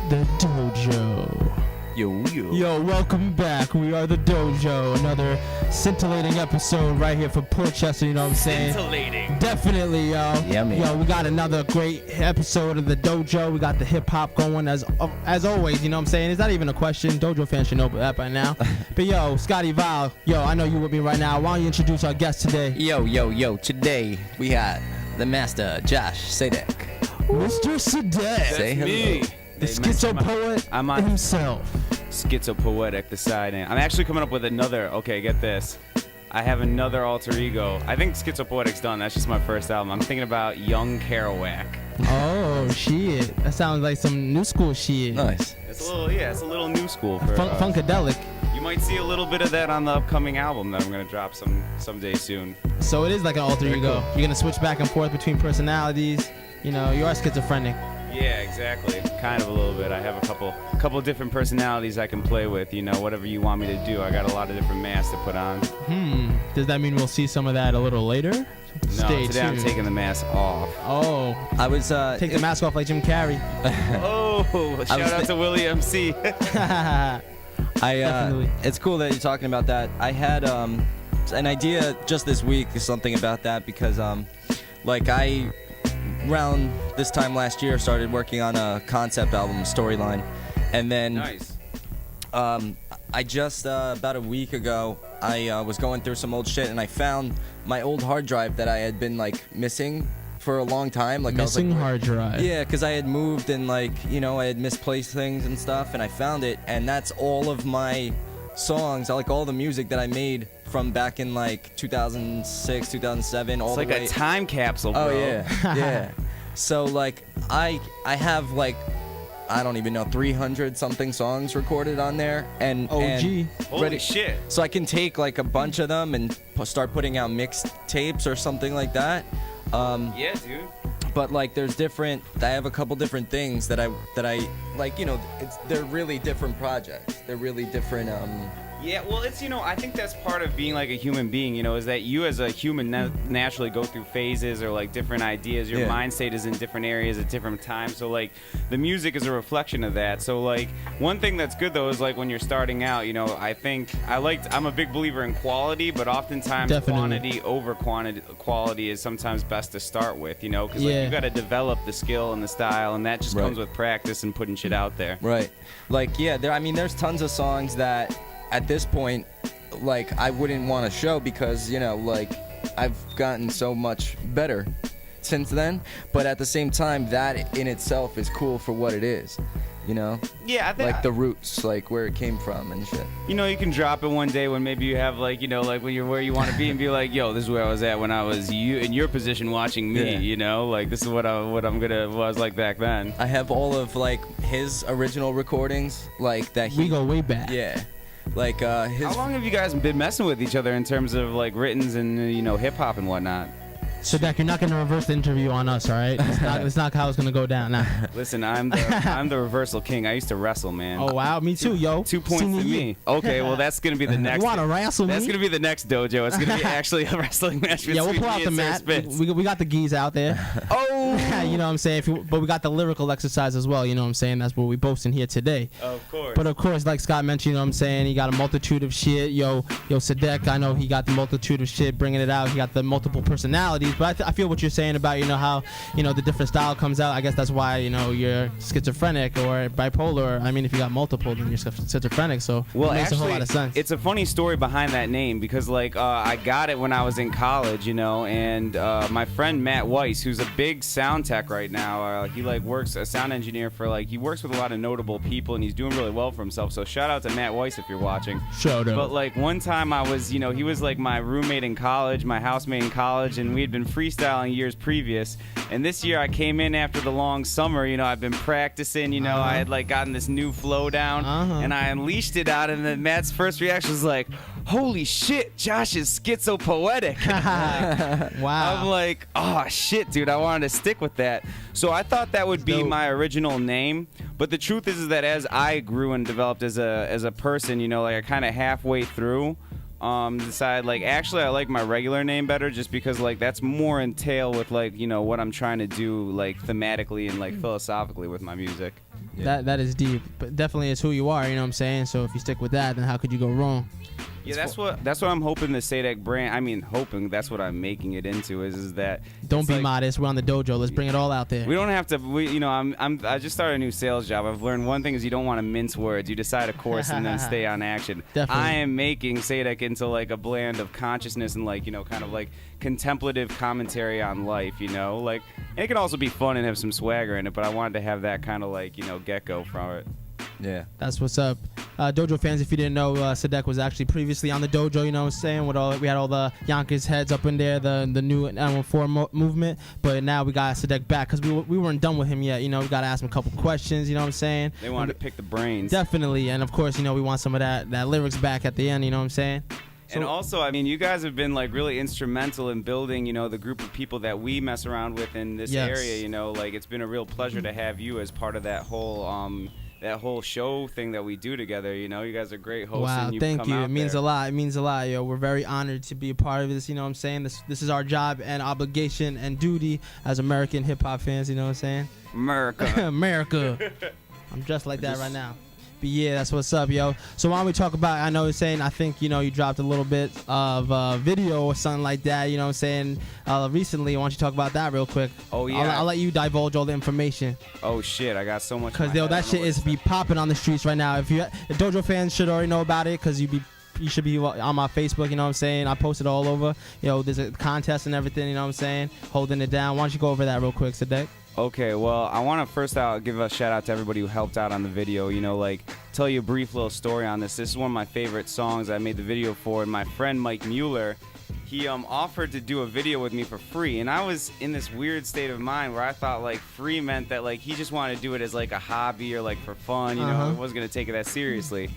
The Dojo. Yo, welcome back. We are the Dojo. Another scintillating episode right here for Portchester, you know what I'm saying? Scintillating. Definitely, yo. Yeah, man. Yo, we got another great episode of the Dojo. We got the hip hop going as always, you know what I'm saying? It's not even a question. Dojo fans should know that by now. But yo, Scotty Val, yo, I know you with me right now. Why don't you introduce our guest today? Yo. Today we got the master, Josh Sadek. Mr. Sadek. Say hello. Me. The schizo poet I'm on himself. Schizopoetic deciding. I'm actually coming up with another. Okay, get this. I have another alter ego. I think Schizopoetic's done. That's just my first album. I'm thinking about Young Kerouac. Oh, shit. That sounds like some new school shit. Nice. It's a little new school for Funkadelic. You might see a little bit of that on the upcoming album that I'm gonna drop someday soon. So it is like an alter ego. You're gonna switch back and forth between personalities. You know, you are schizophrenic. Yeah, exactly. Kind of a little bit. I have a couple different personalities I can play with. You know, whatever you want me to do. I got a lot of different masks to put on. Does that mean we'll see some of that a little later? No, today I'm taking the mask off. Oh, I was take the mask off like Jim Carrey. Oh, shout out to Willie MC. Definitely. It's cool that you're talking about that. I had an idea just this week, something about that, because around this time last year started working on a concept album storyline, and then Nice. I just about a week ago I was going through some old shit and I found my old hard drive that I had been missing for a long time. Missing hard drive. Yeah, because I had moved and I had misplaced things and stuff, and I found it, and that's all of my songs, all the music that I made from back in 2006, 2007, all It's the like way. a time capsule, bro. Oh yeah, yeah. So I have I don't even know 300 something songs recorded on there, and OG. Holy shit. So I can take a bunch of them and start putting out mixed tapes or something like that. Yeah, dude. But there's different. I have a couple different things that I they're really different projects. They're really different. Yeah, well, it's, I think that's part of being like a human being, is that you as a human naturally go through phases or different ideas. Your mind state is in different areas at different times. So the music is a reflection of that. So one thing that's good though is when you're starting out, I think I'm a big believer in quality, but oftentimes quantity over quality is sometimes best to start with, because you got to develop the skill and the style, and that just comes with practice and putting shit out there. Right. There's tons of songs that at this point, I wouldn't want to show because, I've gotten so much better since then. But at the same time, that in itself is cool for what it is, Yeah, I think the roots, where it came from and shit. You can drop it one day when maybe you have when you're where you want to be and be yo, this is where I was at when I was in your position watching me, this is what I was like back then. I have all of his original recordings, that We go way back. Yeah. How long have you guys been messing with each other in terms of writtens and hip hop and whatnot? So Dak, you're not gonna reverse the interview on us, all right? It's not how it's gonna go down. Nah. Listen, I'm the reversal king. I used to wrestle, man. Oh wow, me too, yo. 2 points to me. Okay, well that's gonna be the next. You wanna wrestle me? That's gonna be the next dojo. It's gonna be actually a wrestling match. Yeah, we'll pull out the mat. We got the geese out there. Oh, you know what I'm saying? But we got the lyrical exercise as well. You know what I'm saying? That's what we boasting here today. Of course. But of course, like Scott mentioned, you know what I'm saying? He got a multitude of shit. Yo, Sadek, I know he got the multitude of shit, bringing it out. He got the multiple personalities. But I feel what you're saying about how the different style comes out. I guess that's why you're schizophrenic or bipolar. I mean, if you got multiple, then you're schizophrenic. So it makes a whole lot of sense. It's a funny story behind that name because I got it when I was in college, and my friend Matt Weiss, who's a big sound tech right now, he works a sound engineer for he works with a lot of notable people, and he's doing really well for himself. So shout out to Matt Weiss if you're watching. Shout out. But one time I was, he was my roommate in college, my housemate in college, and we'd been freestyling years previous, and this year I came in after the long summer. I've been practicing. I had like gotten this new flow down, and I unleashed it out. And then Matt's first reaction was like, "Holy shit, Josh is schizopoetic." Wow. I'm like, "Oh shit, dude, I wanted to stick with that." So I thought that would be my original name, but the truth is that as I grew and developed as a person, like I kind of halfway through decided like actually I like my regular name better, just because like that's more entail with like what I'm trying to do like thematically and like philosophically with my music. Yeah. That is deep, but definitely it's who you are. You know what I'm saying? So if you stick with that, then how could you go wrong? Yeah, that's what I'm hoping the Sadek brand. I mean, hoping that's what I'm making it into is that. Don't be like, modest. We're on the dojo. Let's bring it all out there. We don't have to. I just started a new sales job. I've learned one thing is you don't want to mince words. You decide a course and then stay on action. Definitely. I am making Sadek into like a blend of consciousness and like kind of like contemplative commentary on life. Like, and it can also be fun and have some swagger in it. But I wanted to have that kind of like get go from it. Yeah. That's what's up. Dojo fans, if you didn't know, Sadek was actually previously on the dojo, you know what I'm saying? We had all the Yonkers heads up in there, the new 914 movement, but now we got Sadek back because we weren't done with him yet. We got to ask him a couple questions, you know what I'm saying? They wanted to pick the brains. Definitely, and of course, we want some of that lyrics back at the end, you know what I'm saying? And also, I mean, you guys have been like really instrumental in building, the group of people that we mess around with in this area. Like it's been a real pleasure to have you as part of that whole show thing that we do together. You guys are great hosts. Wow, and thank you. It means there. a lot. It means a lot, yo. We're very honored to be a part of this. You know what I'm saying? This is our job and obligation and duty as American hip hop fans. You know what I'm saying? America. America. I'm just like that right now. But yeah, that's what's up, yo. So why don't we talk about, I know you're saying, I think, you dropped a little bit of video or something like that, you know what I'm saying, recently. Why don't you talk about that real quick? Oh, yeah. I'll let you divulge all the information. Oh, shit. I got so much. Because, that shit is be popping on the streets right now. If Dojo fans should already know about it, because you should be on my Facebook, you know what I'm saying? I posted all over. There's a contest and everything, you know what I'm saying? Holding it down. Why don't you go over that real quick, Sadek? Okay, well, I want to first give a shout out to everybody who helped out on the video. Tell you a brief little story on this. This is one of my favorite songs I made the video for, and my friend Mike Mueller, he offered to do a video with me for free, and I was in this weird state of mind where I thought like free meant that like he just wanted to do it as like a hobby or like for fun, I wasn't gonna take it that seriously.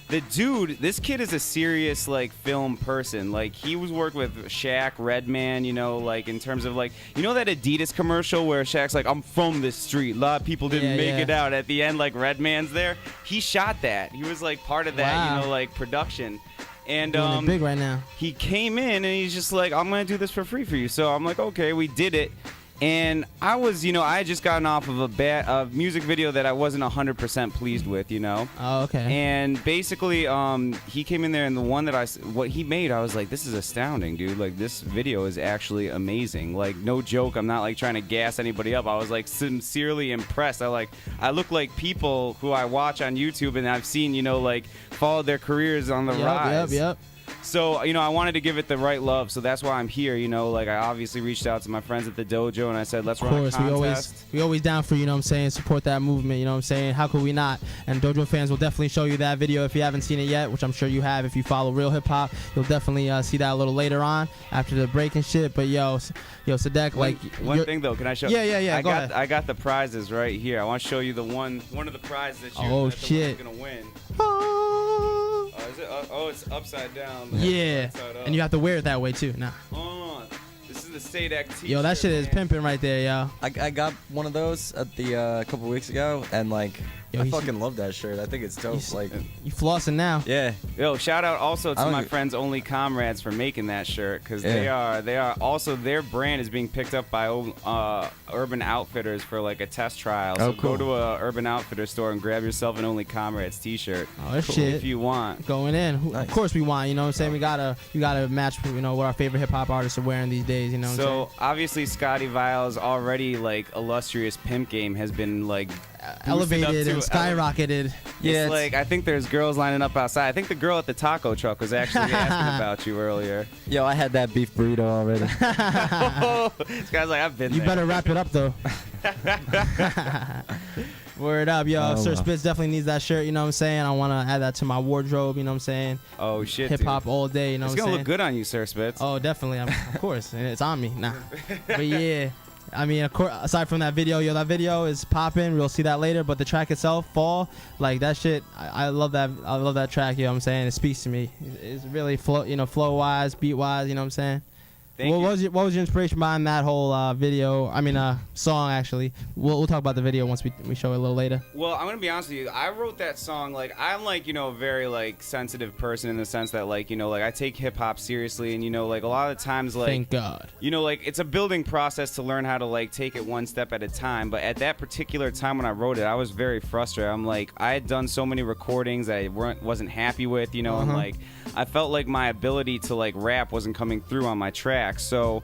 This kid is a serious like film person. Like he was worked with Shaq, Redman, like in terms of like that Adidas commercial where Shaq's like, "I'm from this street. A lot of people didn't make it out." At the end, like Redman's there. He shot that. He was like part of that, like production. And doing it big right now. He came in and he's just like, "I'm gonna do this for free for you." So I'm like, "Okay," we did it. And I was, I had just gotten off of a music video that I wasn't 100% pleased with, Oh, okay. And basically, he came in there, and the one what he made, I was like, this is astounding, dude. Like, this video is actually amazing. Like, no joke. I'm not, like, trying to gas anybody up. I was, like, sincerely impressed. I look like people who I watch on YouTube, and I've seen, like, followed their careers on the rise. Yep. So, I wanted to give it the right love, so that's why I'm here, Like, I obviously reached out to my friends at the dojo, and I said, let's run a contest. We always down for, you know what I'm saying, support that movement, you know what I'm saying? How could we not? And dojo fans will definitely show you that video if you haven't seen it yet, which I'm sure you have. If you follow Real Hip Hop, you'll definitely see that a little later on after the break and shit. But, Sadek, One thing, though, can I show? Yeah, go ahead. I got the prizes right here. I want to show you one of the prizes that you're going to win. It's upside down. Yeah, and you have to wear it that way too. Now. This is the Sadek t-shirt. Yo, that shit is pimping right there, yo. I got one of those at the a couple weeks ago, and like I fucking love that shirt. I think it's dope. You flossing now? Yeah. Yo, shout out also to my friends Only Comrades for making that shirt, because they are also, their brand is being picked up by Urban Outfitters for like a test trial. So cool. Go to a Urban Outfitters store and grab yourself an Only Comrades t-shirt. Oh, that shit. If you want. Going in. Nice. Of course we want, you know what I'm saying? We gotta match, what our favorite hip hop artists are wearing these days, you know what I'm saying? So obviously Scotty Vile's already like illustrious pimp game has been like elevated and skyrocketed. Yeah, it's like I think there's girls lining up outside. I think the girl at the taco truck was actually asking about you earlier. Yo, I had that beef burrito already. This guy's like, I've been there. You better wrap it up though. Word up, yo. Oh, Sir well. Spitz definitely needs that shirt, you know what I'm saying? I want to add that to my wardrobe, you know what I'm saying? Oh shit, Hip hop all day, you know It's what I'm gonna saying? look good on you, Sir Spitz. Oh, definitely. Of course. And it's on me. Nah. But yeah. I mean, of course, aside from that video, that video is popping. We'll see that later. But the track itself, Fall, like that shit, I love that. I love that track. You know what I'm saying? It speaks to me. It's really flow wise, beat wise. You know what I'm saying? What was your inspiration behind that whole video? I mean, song actually. We'll talk about the video once we show it a little later. Well, I'm gonna be honest with you. I wrote that song like I'm like a very like sensitive person in the sense that like I take hip hop seriously, and like a lot of the times like Thank God. Like it's a building process to learn how to like take it one step at a time. But at that particular time when I wrote it, I was very frustrated. I'm like I had done so many recordings that I wasn't happy with, and like I felt like my ability to like rap wasn't coming through on my track. So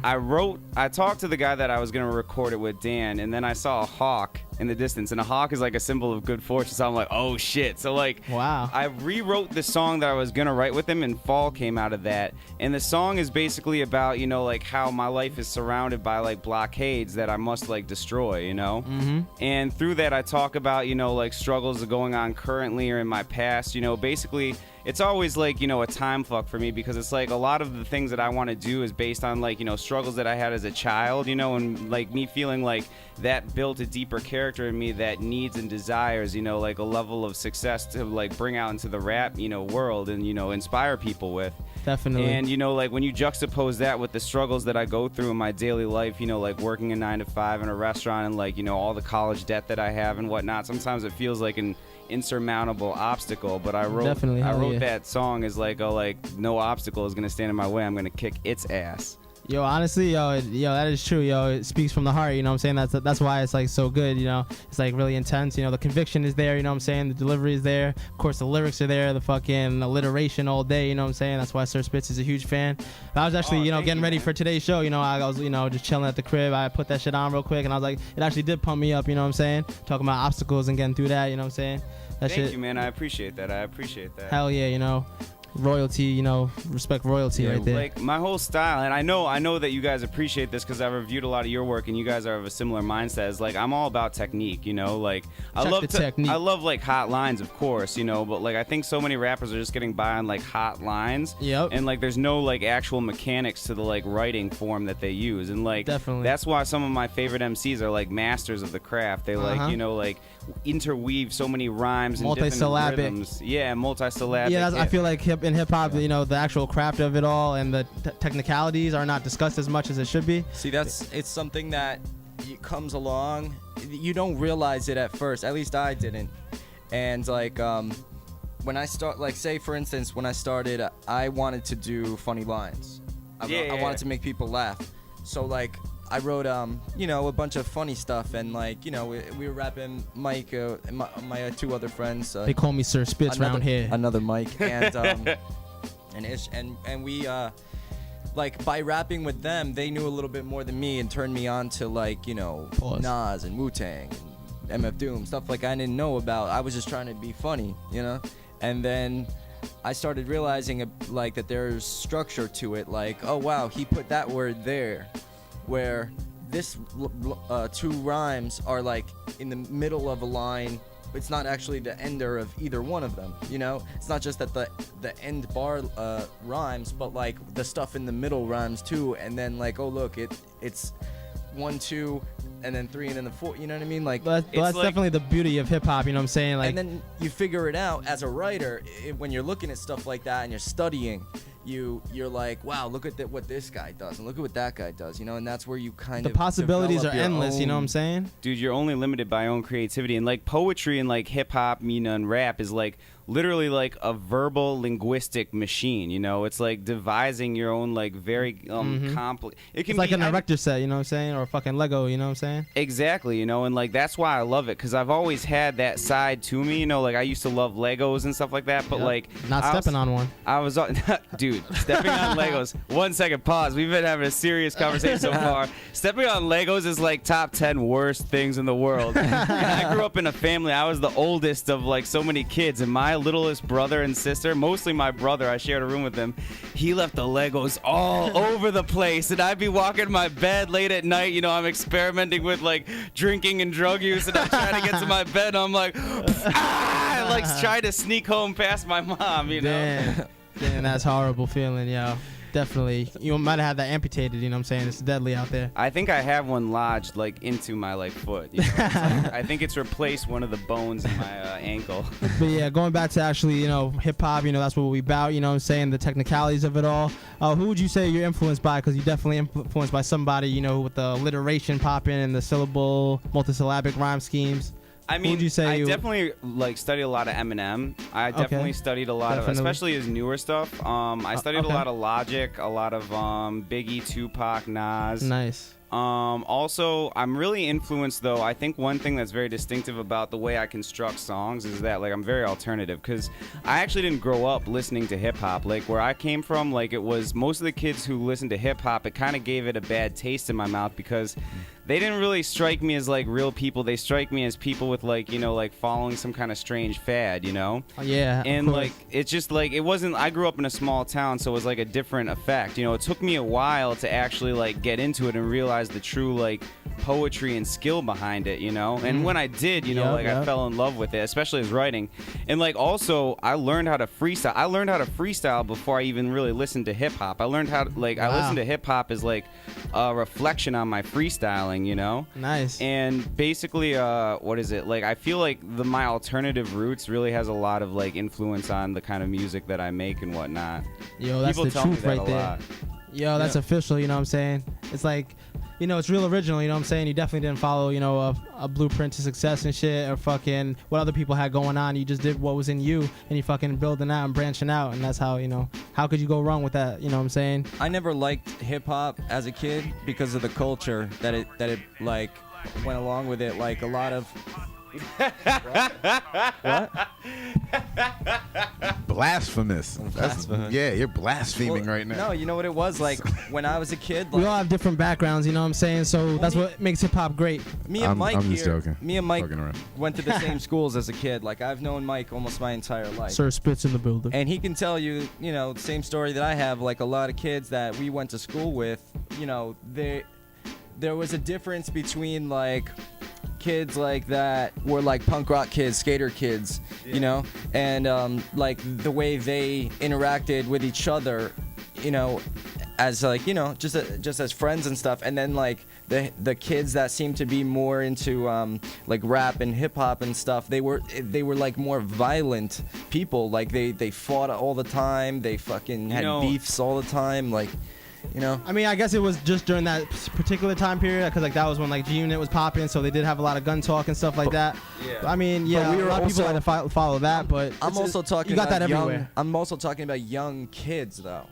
I talked to the guy that I was going to record it with, Dan, and then I saw a hawk in the distance, and a hawk is like a symbol of good fortune. So I'm like, oh shit. So like, wow. I rewrote the song that I was going to write with him, and Fall came out of that. And the song is basically about, like how my life is surrounded by like blockades that I must like destroy, And through that, I talk about, like struggles that are going on currently or in my past, basically. It's always like, a time fuck for me, because it's like a lot of the things that I want to do is based on like, struggles that I had as a child, and like me feeling like that built a deeper character in me that needs and desires, like a level of success to like bring out into the rap, world and, inspire people with. Definitely. And, like when you juxtapose that with the struggles that I go through in my daily life, like working a 9 to 5 in a restaurant and like, all the college debt that I have and whatnot, sometimes it feels like an insurmountable obstacle. But I wrote that song as like, no obstacle is going to stand in my way. I'm going to kick its ass. Yo, honestly, that is true. It speaks from the heart. You know what I'm saying? That's why it's like so good. It's like really intense. The conviction is there. You know what I'm saying? The delivery is there. Of course, the lyrics are there. The fucking alliteration all day. You know what I'm saying? That's why Sir Spitz is a huge fan. But I was actually, getting ready for today's show. I was, just chilling at the crib. I put that shit on real quick, and I was like, it actually did pump me up. You know what I'm saying? Talking about obstacles and getting through that. You know what I'm saying? Thank you, man. I appreciate that. Hell yeah, royalty, respect royalty right there. Like my whole style, and I know that you guys appreciate this because I've reviewed a lot of your work, and you guys are of a similar mindset. As like I'm all about technique, like I love like hot lines, of course, but like I think so many rappers are just getting by on like hot lines. Yep. And like there's no like actual mechanics to the like writing form that they use, and like definitely that's why some of my favorite MCs are like masters of the craft. They like like interweave so many rhymes and different rhythms. Yeah, multisyllabic. Yeah, I feel like in hip hop, the actual craft of it all and the technicalities are not discussed as much as it should be. See, it's something that comes along. You don't realize it at first. At least I didn't. And like when I start, like say for instance, when I started, I wanted to do funny lines. I wanted to make people laugh. So like I wrote a bunch of funny stuff, and like we were rapping. Mike, my two other friends. They call me Sir Spitz around here. Another Mike, and and Ish, and we like by rapping with them, they knew a little bit more than me and turned me on to like Nas and Wu-Tang and MF Doom, stuff like I didn't know about. I was just trying to be funny, and then I started realizing like that there's structure to it. Like, oh wow, he put that word there, where this two rhymes are like in the middle of a line. It's not actually the ender of either one of them, It's not just that the end bar rhymes, but like the stuff in the middle rhymes too. And then like, oh look, it's 1, 2, and then 3, and then the 4. You know what I mean? Like that's like, definitely the beauty of hip hop. You know what I'm saying? Like, and then you figure it out as a writer when you're looking at stuff like that and you're studying. You're like, wow, look at what this guy does, and look at what that guy does, and that's where you kind of the possibilities are develop your endless. own. You know what I'm saying? Dude, you're only limited by your own creativity, and like poetry and like hip hop, and rap is like literally like a verbal linguistic machine. It's like devising your own like very complex. It's like an erector set, you know what I'm saying, or a fucking Lego, you know what I'm saying? Exactly, and like that's why I love it, because I've always had that side to me. Like I used to love Legos and stuff like that, but like not stepping on one. I was, dude. dude, stepping on Legos. 1 second, pause. We've been having a serious conversation so far. Stepping on Legos is like top 10 worst things in the world. And I grew up in a family. I was the oldest of like so many kids, and my littlest brother and sister, mostly my brother, I shared a room with him. He left the Legos all over the place, and I'd be walking to my bed late at night. You know, I'm experimenting with like drinking and drug use, and I'm trying to get to my bed. And I'm like, like trying to sneak home past my mom. You know. Damn, that's a horrible feeling, yo. Definitely. You might have had that amputated, you know what I'm saying? It's deadly out there. I think I have one lodged like into my like foot. You know? Like, I think it's replaced one of the bones in my ankle. But yeah, going back to actually, you know, hip hop, you know, that's what we about, you know what I'm saying? The technicalities of it all. Who would you say you're influenced by? Because you're definitely influenced by somebody, you know, with the alliteration popping and the syllable, multisyllabic rhyme schemes. I mean, would you say I definitely like studied a lot of Eminem. I definitely studied a lot of, especially his newer stuff. I studied a lot of Logic, a lot of Biggie, Tupac, Nas. Nice. Also, I'm really influenced, though. I think one thing that's very distinctive about the way I construct songs is that, like, I'm very alternative, because I actually didn't grow up listening to hip-hop. Like, where I came from, like, it was most of the kids who listened to hip-hop, it kind of gave it a bad taste in my mouth, because they didn't really strike me as, like, real people. They strike me as people with, like, you know, like, following some kind of strange fad, you know? Yeah. And, like, it's just, like, it wasn't, I grew up in a small town, so it was, like, a different effect. You know, it took me a while to actually, like, get into it and realize the true, like, poetry and skill behind it, you know? And when I did, you know, I fell in love with it, especially as writing. And, like, also, I learned how to freestyle. I learned how to freestyle before I even really listened to hip-hop. I learned how to, like, I listened to hip-hop as, like, a reflection on my freestyling, you know? Nice. And basically, what is it? Like, I feel like my alternative roots really has a lot of, like, influence on the kind of music that I make and whatnot. Yo, that's People the tell me truth that right a there. lot. Yo, that's official, you know what I'm saying? It's like, you know, it's real original, you know what I'm saying? You definitely didn't follow, you know, a blueprint to success and shit, or fucking what other people had going on. You just did what was in you, and you fucking building out and branching out, and that's how, you know, how could you go wrong with that, you know what I'm saying? I never liked hip-hop as a kid because of the culture that it like went along with it, like a lot of what? Blasphemous. Blasphemous. Yeah, you're blaspheming Well, right now. No, you know what it was like when I was a kid. We Like, all have different backgrounds, you know what I'm saying? So that's what makes hip hop great. me and Mike I'm just here, joking. me and Mike Fucking around. went to the same schools as a kid. Like, I've known Mike almost my entire life. Sir Spitz in the building. And he can tell you, you know, same story that I have. Like, a lot of kids that we went to school with, you know, there was a difference between, like, kids like that were like punk rock kids, skater kids, you know, and like the way they interacted with each other, you know, as like, you know, just as friends and stuff. And then like the kids that seemed to be more into like rap and hip hop and stuff, they were like more violent people. Like they fought all the time. They fucking had beefs all the time. Like, you know, I mean, I guess it was just during that particular time period, because like that was when like G-Unit was popping, so they did have a lot of gun talk and stuff like that. Yeah. I mean, yeah, But we a were lot of people also- had to follow that, but I'm also talking you got about that young, everywhere. I'm also talking about young kids though.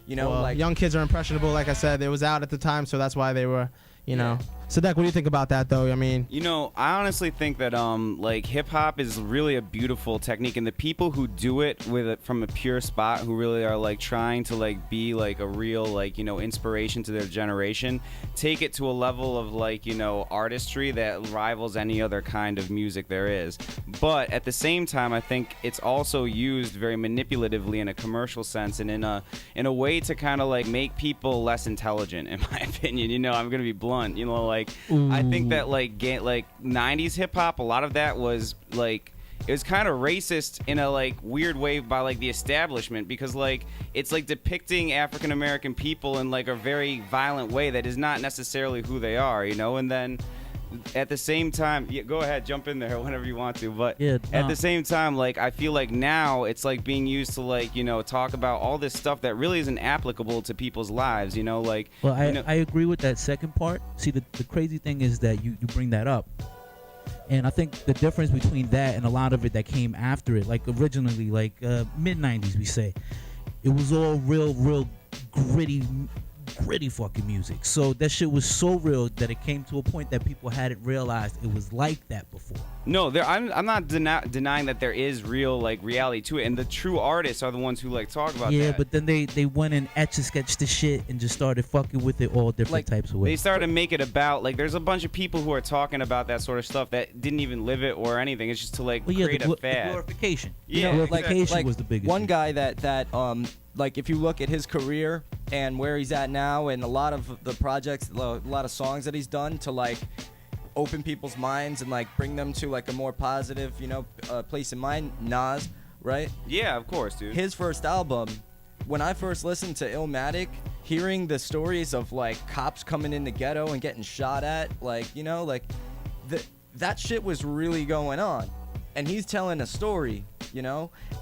You know, Well, like young kids are impressionable. Like I said, it was out at the time, so that's why they were, you know. Sadek, what do you think about that, though? I mean, You know, I honestly think that like hip hop is really a beautiful technique, and the people who do it with it from a pure spot, who really are like trying to like be like a real like, you know, inspiration to their generation, take it to a level of like, you know, artistry that rivals any other kind of music there is. But at the same time, I think it's also used very manipulatively in a commercial sense, and in a way to kind of like make people less intelligent, in my opinion. You know, I'm gonna be blunt. You know, like I think that like 90s hip hop, a lot of that was like, it was kind of racist in a like weird way by like the establishment, because like it's like depicting African American people in like a very violent way that is not necessarily who they are, you know. And then at the same time, go ahead, jump in there whenever you want to, but at the same time, like I feel like now it's like being used to like, you know, talk about all this stuff that really isn't applicable to people's lives, you know. Like, well, you know, I agree with that second part. See, the crazy thing is that you bring that up, and I think the difference between that and a lot of it that came after it, like originally, like mid 90s, we say, it was all real gritty gritty fucking music. So that shit was so real that it came to a point that people hadn't realized it was like that before. No, I'm not denying that there is real like reality to it, and the true artists are the ones who like talk about that. Yeah, but then they went and etch and sketched the shit and just started fucking with it all different Like, types of They ways. started to make it about like there's a bunch of people who are talking about that sort of stuff that didn't even live it or anything. It's just to like Well, yeah, create the a fad. glorification. Yeah, glorification was the biggest. One issue. guy that like if you look at his career and where he's at now and a lot of the projects, a lot of songs that he's done to like open people's minds and like bring them to like a more positive, place in mind. Nas, right? Yeah, of course, dude. His first album, when I first listened to Illmatic, hearing the stories of like cops coming in the ghetto and getting shot at, that shit was really going on, and he's telling a story,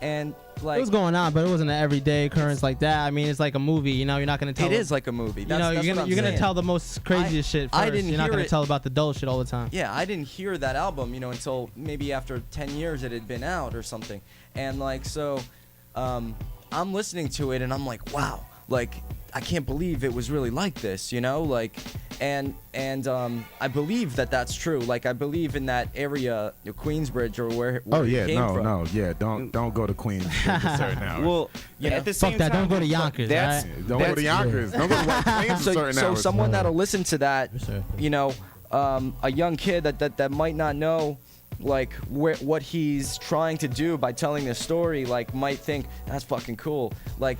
and like It was going on, but it wasn't an everyday occurrence like that. I mean, it's like a movie. You're not gonna tell. it is like a movie. You That's, know, that's you're what I'm gonna saying. tell the most craziest shit first. I didn't You're not hear gonna it. tell about the dull shit all the time. Yeah, I didn't hear that album, until maybe after 10 years it had been out or something. And like, so I'm listening to it and I'm like, wow, like I can't believe it was really like this, and I believe that that's true. Like I believe in that area, Queensbridge or where Oh he yeah, came no, from. no, yeah. Don't go to Queens after a certain hours. Well, You know? at the same Fuck that. time, Don't go to fuck, Yonkers. that's- Right? Don't go to that's- Yonkers. Don't go to White Plains after So, certain so hours. someone that'll listen to that, For sure. a young kid that might not know like what he's trying to do by telling this story, like might think that's fucking cool. Like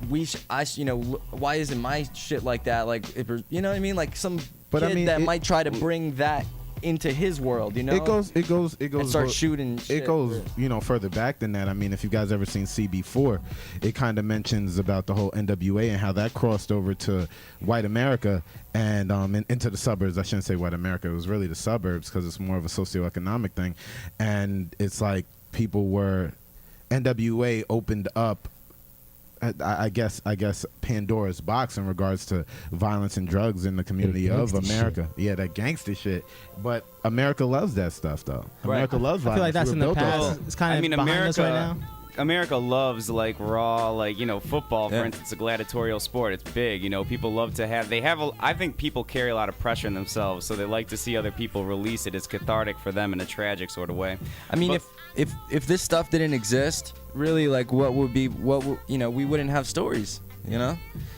why isn't my shit like that? Like you know what I mean? Like some But kid I mean, that it- might try to bring that into his world. It goes. and start shooting. It shit. goes, further back than that. I mean, if you guys ever seen CB4, it kind of mentions about the whole NWA and how that crossed over to white America and into the suburbs. I shouldn't say white America. It was really the suburbs because it's more of a socioeconomic thing. And it's like NWA opened up, I guess Pandora's box in regards to violence and drugs in the community of gangsta America. Yeah, that gangster shit. But America loves that stuff, though. America loves I violence. feel like that's We in were the built off past. that. It's kind of I mean, behind us right now. America loves like raw, like football. For Yeah. instance, a gladiatorial sport. It's big. People love to have. I think people carry a lot of pressure in themselves, so they like to see other people release it. It's cathartic for them in a tragic sort of way. I mean, But- if this stuff didn't exist, really, like we wouldn't have stories.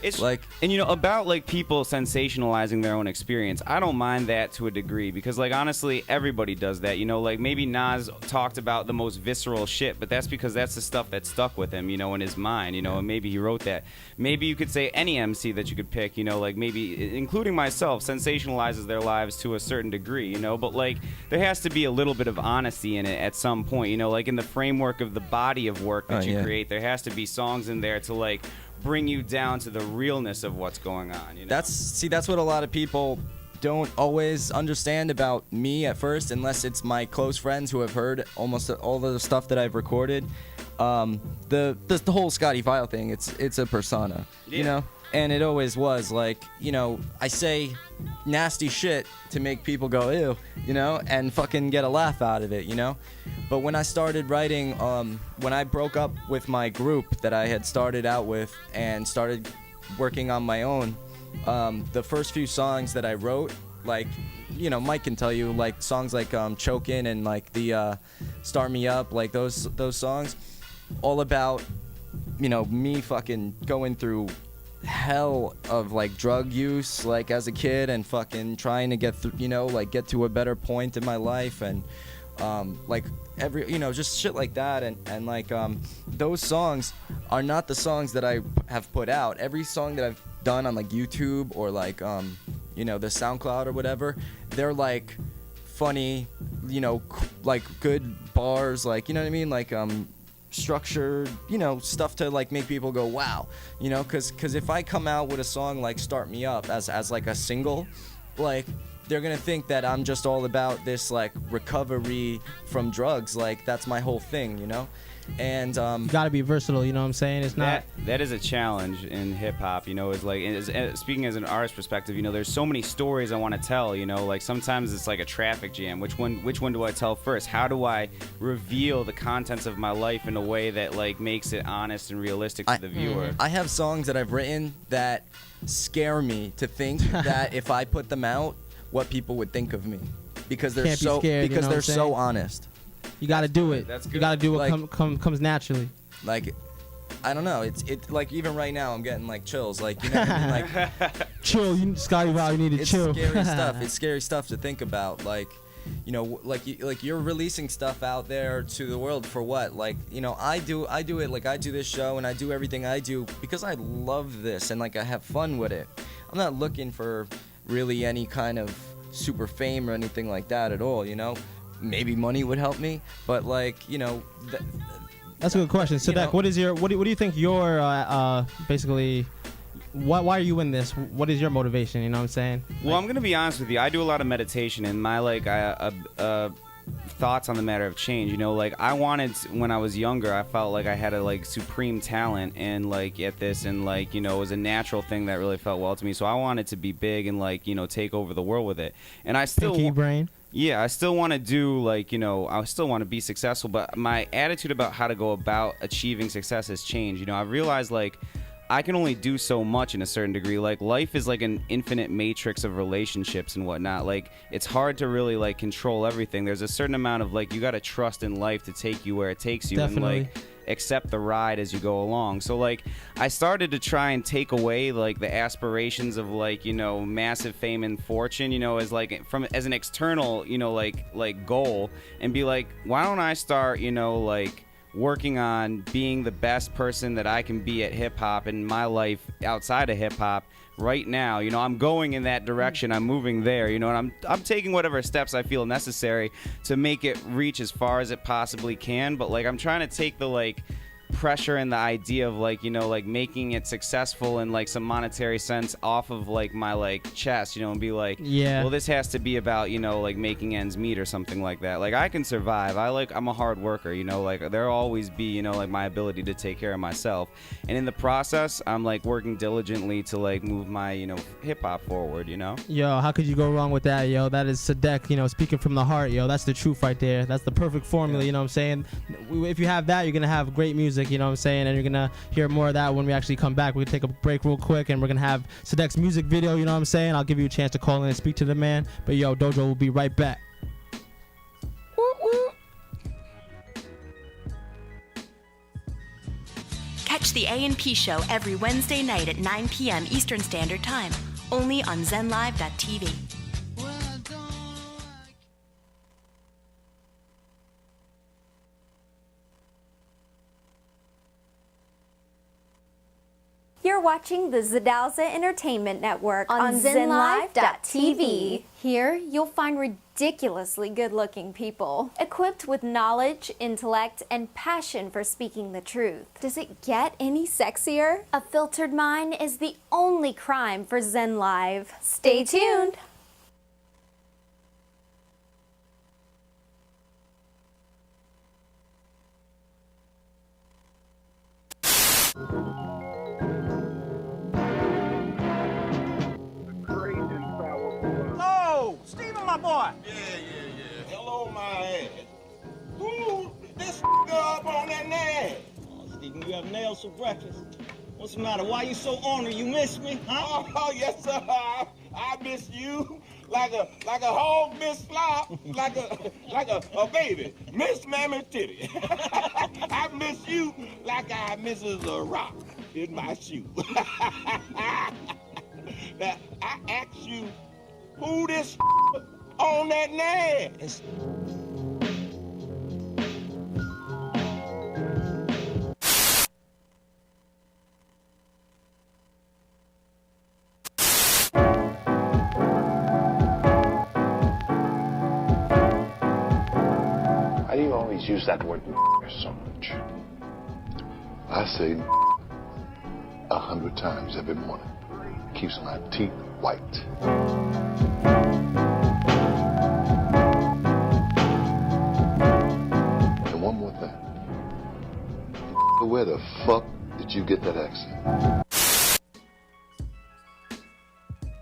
It's like and about like people sensationalizing their own experience. I don't mind that to a degree because like honestly everybody does that. Like maybe Nas talked about the most visceral shit, but that's because that's the stuff that stuck with him, in his mind, and maybe he wrote that. Maybe you could say any MC that you could pick, like maybe including myself sensationalizes their lives to a certain degree, but like there has to be a little bit of honesty in it at some point, like in the framework of the body of work that you create, there has to be songs in there to like bring you down to the realness of what's going on. That's what a lot of people don't always understand about me at first, unless it's my close friends who have heard almost all the stuff that I've recorded. The whole Scotty Vile thing, it's a persona, and it always was. Like, I say nasty shit to make people go ew, and fucking get a laugh out of it, But when I started writing, when I broke up with my group that I had started out with and started working on my own, the first few songs that I wrote, like, Mike can tell you, like songs like Chokin' and like the Start Me Up, like those songs, all about, me fucking going through hell of like drug use like as a kid and fucking trying to get through, like get to a better point in my life and like every just shit like that and like those songs are not the songs that I have put out. Every song that I've done on like YouTube or like the SoundCloud or whatever, they're like funny, like good bars, like what I mean, like structured, stuff to like make people go wow, because if I come out with a song like Start Me Up as like a single, like they're gonna think that I'm just all about this like recovery from drugs. Like that's my whole thing, you know. And You gotta be versatile, you know what I'm saying? It's not. That is a challenge in hip hop, you know. It's like speaking as an artist perspective, you know, there's so many stories I want to tell, you know. Like sometimes it's like a traffic jam. Which one do I tell first? How do I reveal the contents of my life in a way that like makes it honest and realistic to the viewer? I have songs that I've written that scare me to think that if I put them out, what people would think of me, because they're Can't be so scared, you know what they're I'm saying? so honest. You gotta do it. That's good. You gotta do what Like- comes naturally. Like, I don't know. It's like even right now I'm getting like chills. Like you know, what I mean? Like Chill, Scotty Wow, you need to it's chill. scary stuff. It's scary stuff to think about. Like, you know, like you're releasing stuff out there to the world for what? Like, you know, I do it. Like I do this show and I do everything I do because I love this and like I have fun with it. I'm not looking for really any kind of super fame or anything like that at all. You know, maybe money would help me, but like, you know. That's a good question. Sadek, know- what do you think your basically why are you in this? What is your motivation? You know what I'm saying? Well, I'm gonna be honest with you. I do a lot of meditation, and my thoughts on the matter have changed. You know, like I wanted when I was younger, I felt like I had a like supreme talent and like at this, and like, you know, it was a natural thing that really felt well to me. So I wanted to be big and like, you know, take over the world with it. And I still Pinky brain. Yeah, I still want to do like, you know, I still want to be successful, but my attitude about how to go about achieving success has changed. You know, I realized like I can only do so much in a certain degree. Like life is like an infinite matrix of relationships and whatnot. Like it's hard to really like control everything. There's a certain amount of like you got to trust in life to take you where it takes you. Definitely. And like accept the ride as you go along. So like I started to try and take away like the aspirations of like, you know, massive fame and fortune, you know, as like as an external, you know, like goal, and be like, why don't I start, you know, like working on being the best person that I can be at hip hop in my life outside of hip hop right now. You know, I'm going in that direction. I'm moving there, you know, and I'm taking whatever steps I feel necessary to make it reach as far as it possibly can. But like I'm trying to take the like pressure and the idea of like, you know, like making it successful in like some monetary sense off of like my like chest, you know, and be like, Yeah. well, this has to be about, you know, like making ends meet or something like that. Like I can survive. I'm a hard worker, you know, like there'll always be, you know, like my ability to take care of myself. And in the process, I'm like working diligently to like move my, you know, hip hop forward, you know? Yo, how could you go wrong with that, yo? That is Sadek, you know, speaking from the heart, yo. That's the truth right there. That's the perfect formula, you know what I'm saying? If you have that, you're going to have great music, you know what I'm saying? And you're going to hear more of that when we actually come back. We're going to take a break real quick, and we're going to have Sadek's music video, you know what I'm saying? I'll give you a chance to call in and speak to the man. But, yo, Dojo will be right back. Catch the A&P Show every Wednesday night at 9 p.m. Eastern Standard Time, only on zenlive.tv. You're watching the Zidalza Entertainment Network on zenlive.tv. Here, you'll find ridiculously good-looking people, equipped with knowledge, intellect, and passion for speaking the truth. Does it get any sexier? A filtered mind is the only crime for Zen Live. Stay tuned. Oh, Steven, my boy. Yeah. Hello, my ass. Who this up on that name? Oh, Steven, you have nails for breakfast. What's the matter? Why you so ornery? You miss me, huh? Oh, yes, sir. I miss you like a hog miss slop, like a baby miss mammy titty. I miss you like I misses a rock in my shoe. Now, I ask you, who this on that nass? Why do you always use that word so much? I say 100 times every morning. Keeps my teeth white. Where the fuck did you get that accent?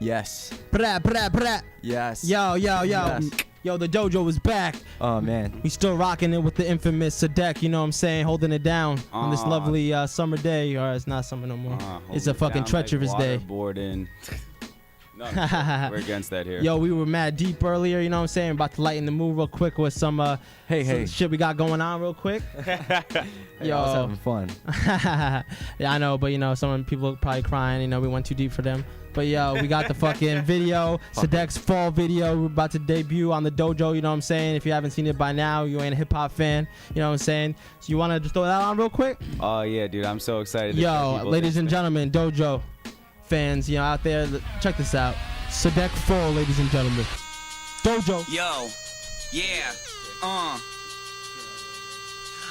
Yes. Brat, brat, brat. Yes. Yo. Yes. Yo, the dojo is back. Oh man. We still rocking it with the infamous Sadek, you know what I'm saying, holding it down on this lovely summer day, or it's not summer no more. It's a fucking treacherous day. Waterboarding. No, we're against that here. Yo, we were mad deep earlier, you know what I'm saying, about to lighten the mood real quick with some some shit we got going on real quick. Yo, I was having fun. Yeah, I know, but you know, some people are probably crying, you know, we went too deep for them. But yo, we got the fucking video, Sadek's fall video. We're about to debut on the dojo, you know what I'm saying? If you haven't seen it by now, you ain't a hip hop fan, you know what I'm saying? So you want to just throw that on real quick? Oh, yeah, dude, I'm so excited. Yo, ladies and gentlemen, dojo fans, you know, out there, check this out. Sadek fall, ladies and gentlemen. Dojo. Yo, yeah,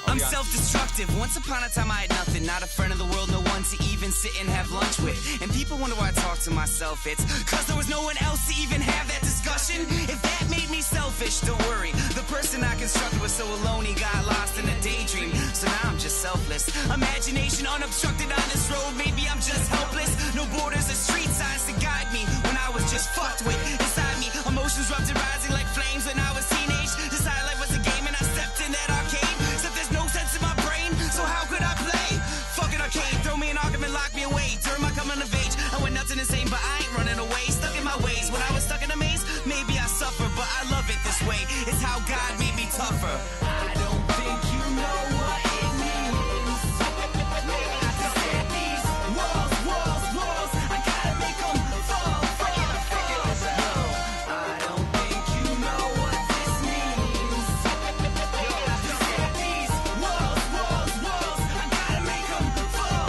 I'm self-destructive. Once upon a time I had nothing, not a friend of the world, no one to even sit and have lunch with. And people wonder why I talk to myself. It's cause there was no one else to even have that discussion. If that made me selfish, don't worry. The person I constructed was so alone he got lost in a daydream. So now I'm just selfless. Imagination unobstructed on this road. Maybe I'm just helpless. No borders or street signs to guide me when I was just fucked with. Inside me, emotions erupted, rising like flames when I was teenage. Decided life was a game and I stepped in that arcade. Except there's no sense in my brain, so how could I play? Fucking arcade, throw me an argument, lock me away. During my coming of age, I went nuts and insane, but I ain't running away. Stuck in my ways, when I was stuck in a maze, maybe I suffer, but I love it this way. It's how God made me tougher. I don't think you know what it means. I just said these walls, I gotta make them fall. I don't think you know what this means. I just said these walls, I gotta make them fall.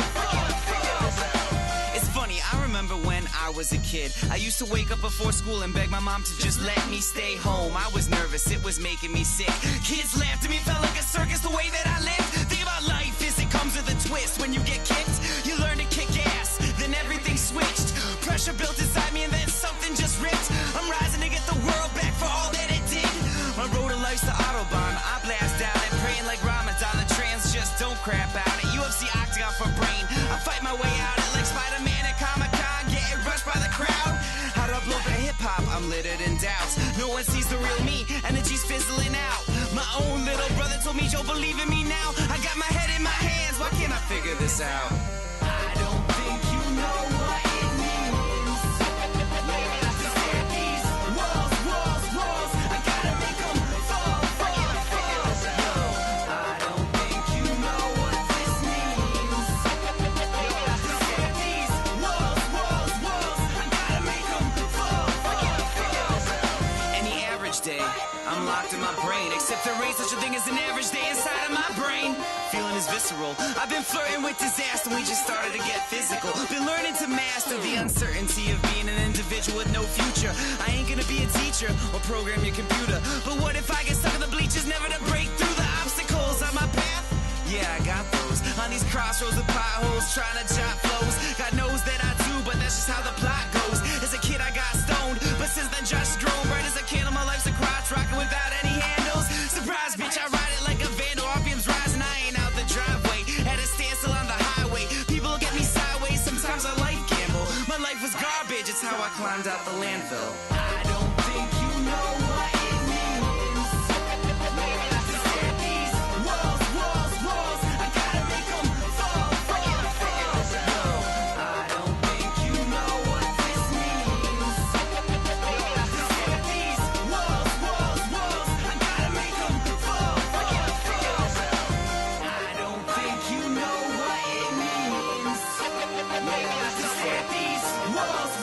It's funny, I remember when I was a kid. I used to wake up before school and beg my mom to just let me stay home. I was nervous, it was making me sick. Kids laughed at me, felt like a circus the way that I lived. Think about life is it comes with a twist. When you get kicked, you learn to kick ass. Then everything switched. Pressure built inside me and then something just ripped. I'm rising to get the world back for all that it did. My road to life's the Autobahn. I blast out it, praying like Ramadan. The trans just don't crap out it. UFC Octagon for brain. I fight my way out it like Spider-Man at Comic-Con. Getting rushed by the crowd. How to upload the hip-hop? I'm littered in doubts. No one sees the real me. Energy's fizzling out. My own little brother told me, "Don't believe in me now." I got my head in my hands. Why can't I figure this out? I don't think you know what it means. I just said these walls, I gotta make them fall. I don't think you know what this means. I just said these walls, I gotta make them fall. Any average day, I'm locked in my brain. Except there ain't such a thing as an average day inside of my brain. Feeling is visceral. I've been flirting with disaster. We just started to get physical. Been learning to master the uncertainty of being an individual with no future. I ain't gonna be a teacher or program your computer. But what if I get stuck in the bleachers, never to break through the obstacles on my path? Yeah, I got those. On these crossroads with potholes, trying to jot flows. God knows that I do, but that's just how the plot goes. As a kid, I got stoned, but since then, just grown. Bright as a candle, my life's a crotch rocking without any handles. Surprise, bitch, I ride it like a vandal. RPM's rising, I ain't out the driveway. At a standstill on the highway. People look at me sideways, sometimes I life gamble. My life was garbage, it's how I climbed out the landfill. I don't think you know what it means. I just said these walls, I gotta make them fall. I don't think you know what this means. I just said these walls, I gotta make them fall. I don't think you know what it means. I just said these walls,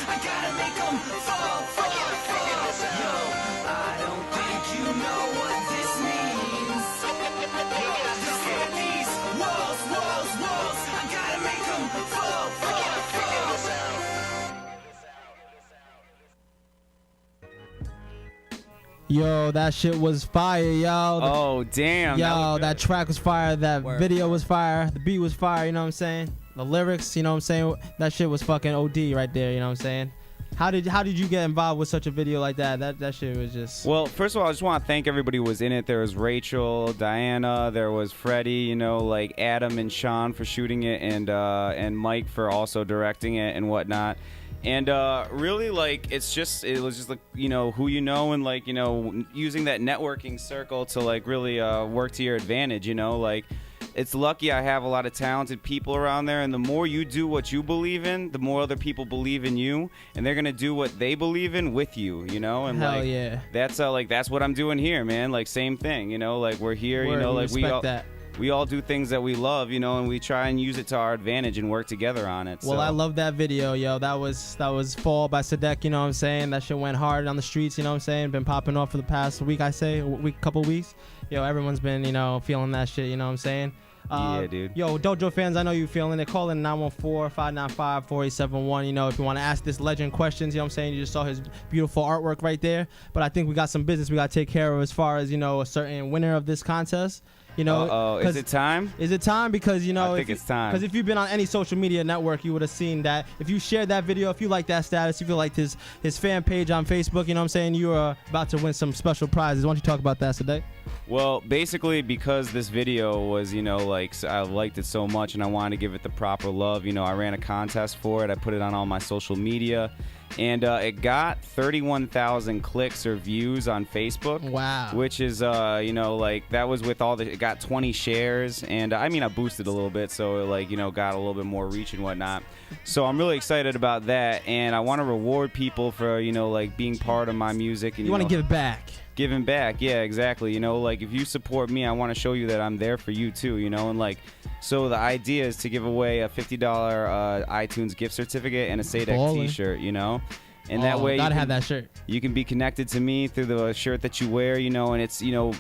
I gotta make them fall. Yo, I don't think you know what this means. I just said these walls, I gotta make them fall. Yo, that shit was fire, yo. Oh, damn. Yo, that track was fire. That Word. video was fire. The beat was fire, you know what I'm saying? The lyrics, you know what I'm saying? That shit was fucking OD right there, you know what I'm saying? How did you get involved with such a video like that? That shit was just. Well, first of all, I just want to thank everybody who was in it. There was Rachel, Diana, there was Freddie, you know, like Adam and Sean for shooting it, and Mike for also directing it and whatnot. And really, like, it was just like, you know, who you know, and like, you know, using that networking circle to like really work to your advantage, you know, like. It's lucky I have a lot of talented people around there, and the more you do what you believe in, the more other people believe in you, and they're gonna do what they believe in with you, you know. And Hell like, yeah. That's what I'm doing here, man. Like, same thing, you know. Like, we're here, you know. Like, we all do things that we love, you know, and we try and use it to our advantage and work together on it. Well, I love that video, yo. That was Fall by Sadek, you know what I'm saying? That shit went hard on the streets, you know what I'm saying? Been popping off for the past week, couple weeks. Yo, everyone's been, you know, feeling that shit, you know what I'm saying? Yeah, dude. Yo, Dojo fans, I know you feeling it. Call in 914-595-4871. You know, if you want to ask this legend questions, you know what I'm saying? You just saw his beautiful artwork right there. But I think we got some business we got to take care of as far as, you know, a certain winner of this contest. You know, is it time? Is it time? Because, you know, I think it's time. Because if you've been on any social media network, you would have seen that. If you shared that video, if you like that status, if you liked his fan page on Facebook, you know what I'm saying, you are about to win some special prizes. Why don't you talk about that today? Well, basically, because this video was, you know, like, I liked it so much and I wanted to give it the proper love, you know, I ran a contest for it. I put it on all my social media, and it got 31,000 clicks or views on Facebook. Wow. Which is, you know, like, that was with it got 20 shares, and I mean, I boosted a little bit, so it, like, you know, got a little bit more reach and whatnot. So I'm really excited about that, and I want to reward people for, you know, like, being part of my music. And you want to give back. Giving back, yeah, exactly. You know, like, if you support me, I want to show you that I'm there for you too, you know. And like, so the idea is to give away a $50 iTunes gift certificate and a Sadek t-shirt, you know. And that way, gotta have that shirt. You can be connected to me through the shirt that you wear, you know. And it's, you know,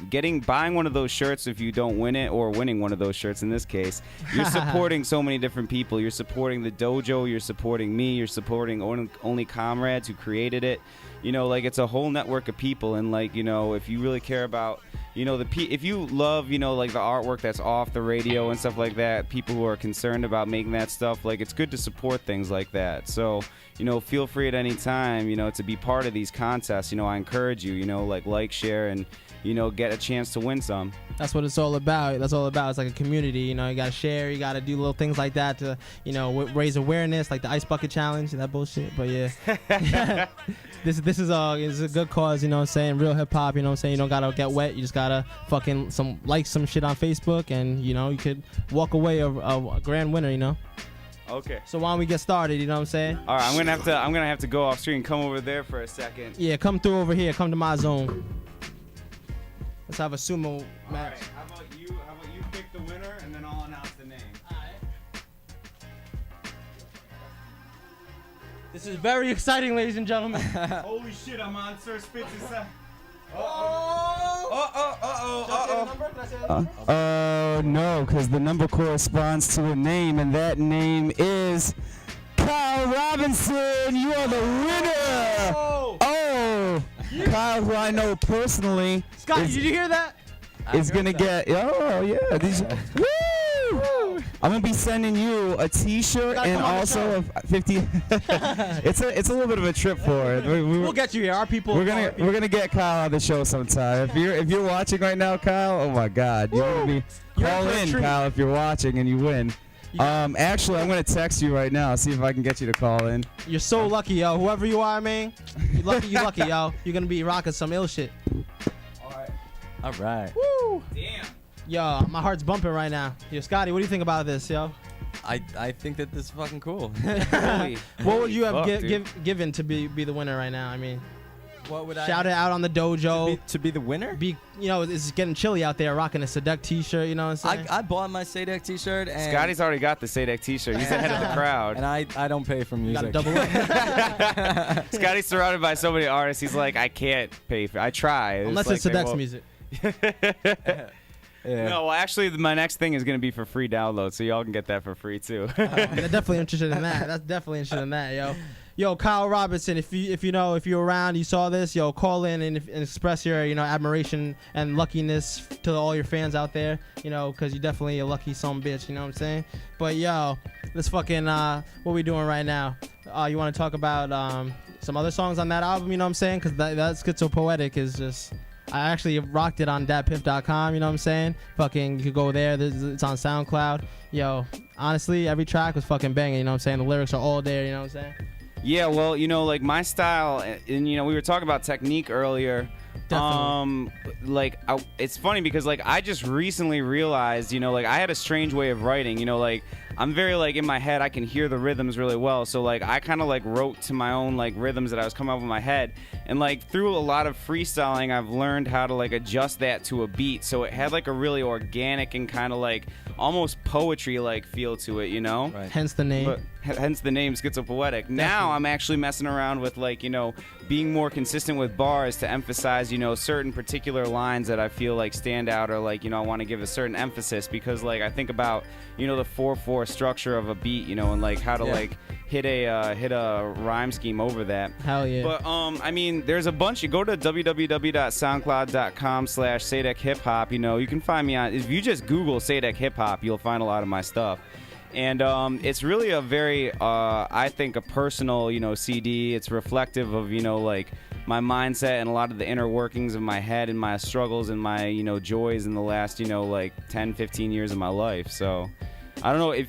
buying one of those shirts if you don't win it, or winning one of those shirts in this case, you're supporting so many different people. You're supporting the dojo, you're supporting me, you're supporting Only Comrades who created it. You know, like, it's a whole network of people, and like, you know, if you really care about, you know, if you love, you know, like, the artwork that's off the radio and stuff like that, people who are concerned about making that stuff, like, it's good to support things like that. So, you know, feel free at any time, you know, to be part of these contests. You know, I encourage you, you know, like, share, and, you know, get a chance to win some. That's what it's all about. That's all about. It's like a community, you know. You gotta share. You gotta do little things like that to, you know, raise awareness, like the ice bucket challenge and that bullshit. But yeah, this is a good cause, you know what I'm saying? Real hip hop, you know what I'm saying? You don't gotta get wet. You just gotta fucking like some shit on Facebook, and you know you could walk away a grand winner, you know. Okay. So why don't we get started? You know what I'm saying? All right, I'm gonna have to go off screen and come over there for a second. Yeah, come through over here. Come to my zone. Let's have a sumo match. All right, how about you pick the winner, and then I'll announce the name. All right. This is very exciting, ladies and gentlemen. Holy shit, I'm on Sir Spitz's side. No, because the number corresponds to a name, and that name is Kyle Robinson. You are the winner. Oh, Kyle, who I know personally. Scott, did you hear that? Is gonna get. Oh yeah. Woo! I'm gonna be sending you a T-shirt and also a 50. It's a little bit of a trip for it. We'll get you here. Our people. We're gonna get Kyle on the show sometime. If you're watching right now, Kyle. Oh my God, you're gonna be call in, Kyle, if you're watching and you win. Actually, I'm gonna text you right now. See if I can get you to call in. You're so lucky, yo. Whoever you are, man. You lucky, yo. You're gonna be rocking some ill shit. All right. Woo! Damn. Yo, my heart's bumping right now. Yo, Scotty, what do you think about this, yo? I think that this is fucking cool. What would you have given to be the winner right now? I mean, what would shout it out on the dojo. To be the winner? You know, it's getting chilly out there, rocking a Sadek t-shirt, you know what I'm saying? I bought my Sadek t-shirt. And Scotty's already got the Sadek t-shirt. He's ahead of the crowd. And I don't pay for music. You gotta double up. Scotty's surrounded by so many artists. He's like, I can't pay for. I try. Unless it's Sadek's music. Yeah. No, well, actually, my next thing is going to be for free download, so y'all can get that for free, too. I'm definitely interested in that. That's definitely interested in that, yo. yo, Kyle Robinson, if you're around, you saw this, yo, call in and express your, admiration and luckiness to all your fans out there, because you're definitely a lucky son of a bitch, you know what I'm saying? But yo, let's fucking, what we doing right now? You want to talk about some other songs on that album, you know what I'm saying? Because that Schizopoetic is just, I actually rocked it on dadpiff.com, you know what I'm saying? Fucking, you could go there, it's on SoundCloud. Yo, honestly, every track was fucking banging, you know what I'm saying? The lyrics are all there, you know what I'm saying? Yeah, well, like my style, and we were talking about technique earlier. Definitely. It's funny because I just recently realized, I had a strange way of writing. I'm very in my head. I can hear the rhythms really well. So I kind of wrote to my own rhythms that I was coming up with in my head. And through a lot of freestyling, I've learned how to adjust that to a beat. So it had a really organic and kind of almost poetry feel to it, Right. Hence the name. Hence the name Schizopoetic. Now I'm actually messing around with being more consistent with bars to emphasize certain particular lines that I feel stand out or I want to give a certain emphasis because I think about the 4/4 structure of a beat and how to hit a rhyme scheme over that. Hell yeah. But there's a bunch. You go to www.soundcloud.com/Sadek Hip Hop. You can find me on, if you just Google Sadek Hip Hop, you'll find a lot of my stuff. And it's really a very, I think, a personal, CD. It's reflective of, my mindset and a lot of the inner workings of my head and my struggles and my, joys in the last, 10, 15 years of my life. So I don't know if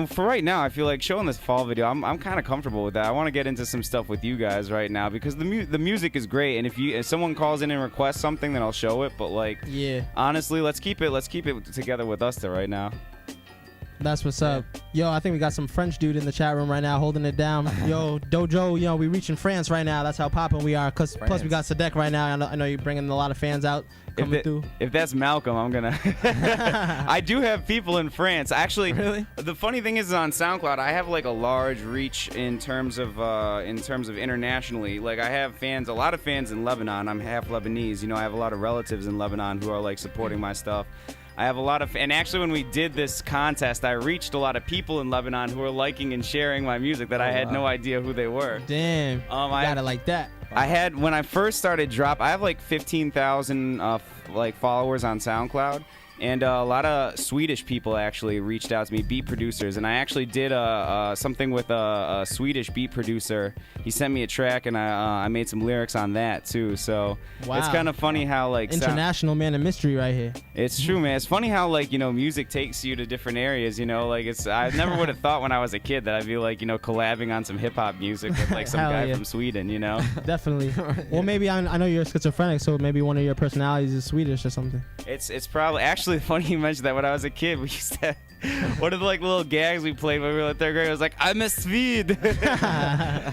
for right now, I feel like showing this fall video, I'm kind of comfortable with that. I want to get into some stuff with you guys right now because the music is great. And if someone calls in and requests something, then I'll show it. But yeah, honestly, let's keep it together with us right now. That's what's up. Yo, I think we got some French dude in the chat room right now holding it down. Yo, Dojo, we reaching France right now. That's how poppin' we are. Plus we got Sadek right now. I know you're bringing a lot of fans out coming through. If that's Malcolm, I'm gonna. I do have people in France. Actually, really? The funny thing is on SoundCloud, I have a large reach in terms of internationally. I have a lot of fans in Lebanon. I'm half Lebanese. I have a lot of relatives in Lebanon who are supporting my stuff. I have a lot of, and actually when we did this contest, I reached a lot of people in Lebanon who were liking and sharing my music that I had no idea who they were. Damn, I got it like that. I had, when I first started I have 15,000 followers on SoundCloud. And a lot of Swedish people actually reached out to me, beat producers, and I actually did something with a Swedish beat producer. He sent me a track, and I made some lyrics on that too. So wow. It's kind of funny how international man of mystery right here. It's true, man. It's funny how music takes you to different areas. I never would have thought when I was a kid that I'd be collabing on some hip hop music with some guy from Sweden. Definitely. Well, maybe I know you're schizophrenic, so maybe one of your personalities is Swedish or something. It's probably actually funny you mentioned that. When I was a kid, we used to one of the little gags we played when we were in third grade was I'm a Swede.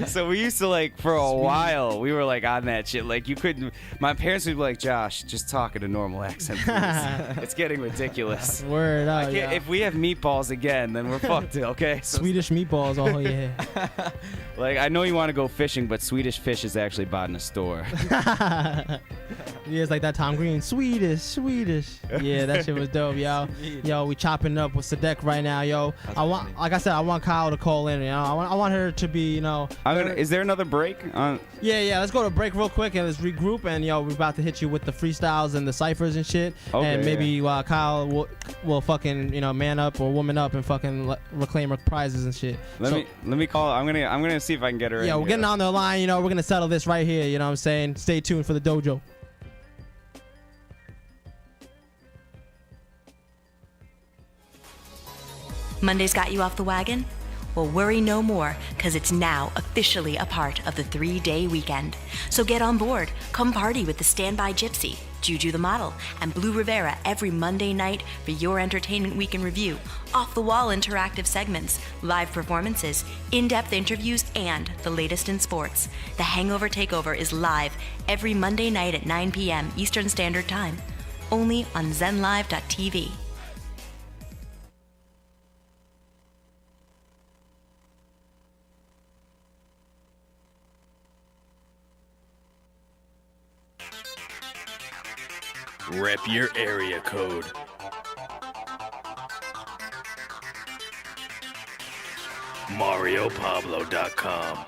So we used to for a while we were on that shit. You couldn't. My parents would be Josh, just talk in a normal accent, please. It's getting ridiculous. Word up. Yeah. If we have meatballs again, then we're fucked. Okay. Swedish meatballs. Oh yeah. I know you want to go fishing, but Swedish fish is actually bought in a store. Yeah, it's like that Tom Green. Swedish. Yeah, that shit was dope, yo. Yo, we chopping up with Sadek right now, yo. That's like I said, I want Kyle to call in, I want her to be, Is there another break? Yeah. Let's go to break real quick and let's regroup. And we're about to hit you with the freestyles and the ciphers and shit. Okay, and maybe Kyle will fucking man up or woman up and fucking reclaim her prizes and shit. Let me call. I'm gonna see if I can get her. Yeah, we're getting on the line. We're gonna settle this right here. You know what I'm saying? Stay tuned for the dojo. Monday's got you off the wagon? Well, worry no more, because it's now officially a part of the 3-day weekend. So get on board. Come party with the Standby Gypsy, Juju the Model, and Blue Rivera every Monday night for your entertainment week in review, off-the-wall interactive segments, live performances, in-depth interviews, and the latest in sports. The Hangover Takeover is live every Monday night at 9 p.m. Eastern Standard Time, only on zenlive.tv. Rep your area code. MarioPablo.com.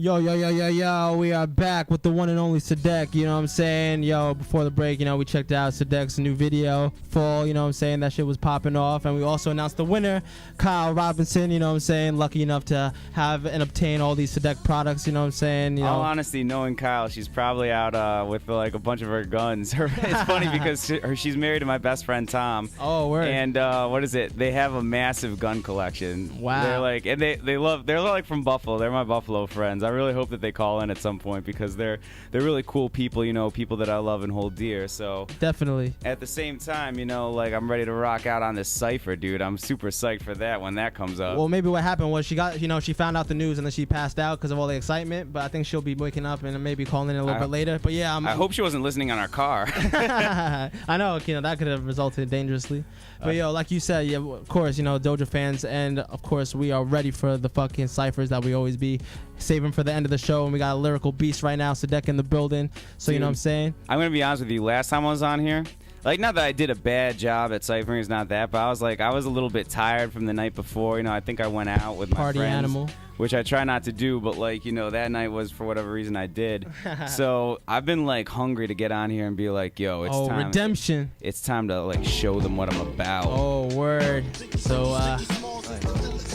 Yo, we are back with the one and only Sadek, you know what I'm saying? Yo, before the break, you know, we checked out Sadek's new video, Fall, you know what I'm saying? That shit was popping off. And we also announced the winner, Kyle Robinson, you know what I'm saying? Lucky enough to have and obtain all these Sadek products, you know what I'm saying? You know? All honesty, knowing Kyle, she's probably out with like a bunch of her guns. It's funny because she's married to my best friend Tom. Oh, word. And what is it? They have a massive gun collection. Wow. They're like, and they're like from Buffalo. They're my Buffalo friends. I really hope that they call in at some point because they're really cool people, you know, people that I love and hold dear. So definitely. At the same time, you know, like I'm ready to rock out on this cipher, dude. I'm super psyched for that when that comes up. Well, maybe what happened was she got, you know, she found out the news and then she passed out because of all the excitement. But I think she'll be waking up and maybe calling in a little bit later. But yeah, I hope she wasn't listening on our car. I know, you know, that could have resulted dangerously. But yo, like you said, yeah, of course, you know, Doja fans, and of course we are ready for the fucking ciphers that we always be saving for the end of the show. And we got a lyrical beast right now, Sadek in the building. So, you know what I'm saying? I'm gonna be honest with you. Last time I was on here, like, not that I did a bad job at ciphering, it's not that, but I was a little bit tired from the night before. You know, I think I went out with my Party friends, animal. which I try not to do, but like, you know, that night was for whatever reason I did. So I've been like hungry to get on here and be like, yo, it's time. Redemption. It's time to like show them what I'm about. Oh, word. So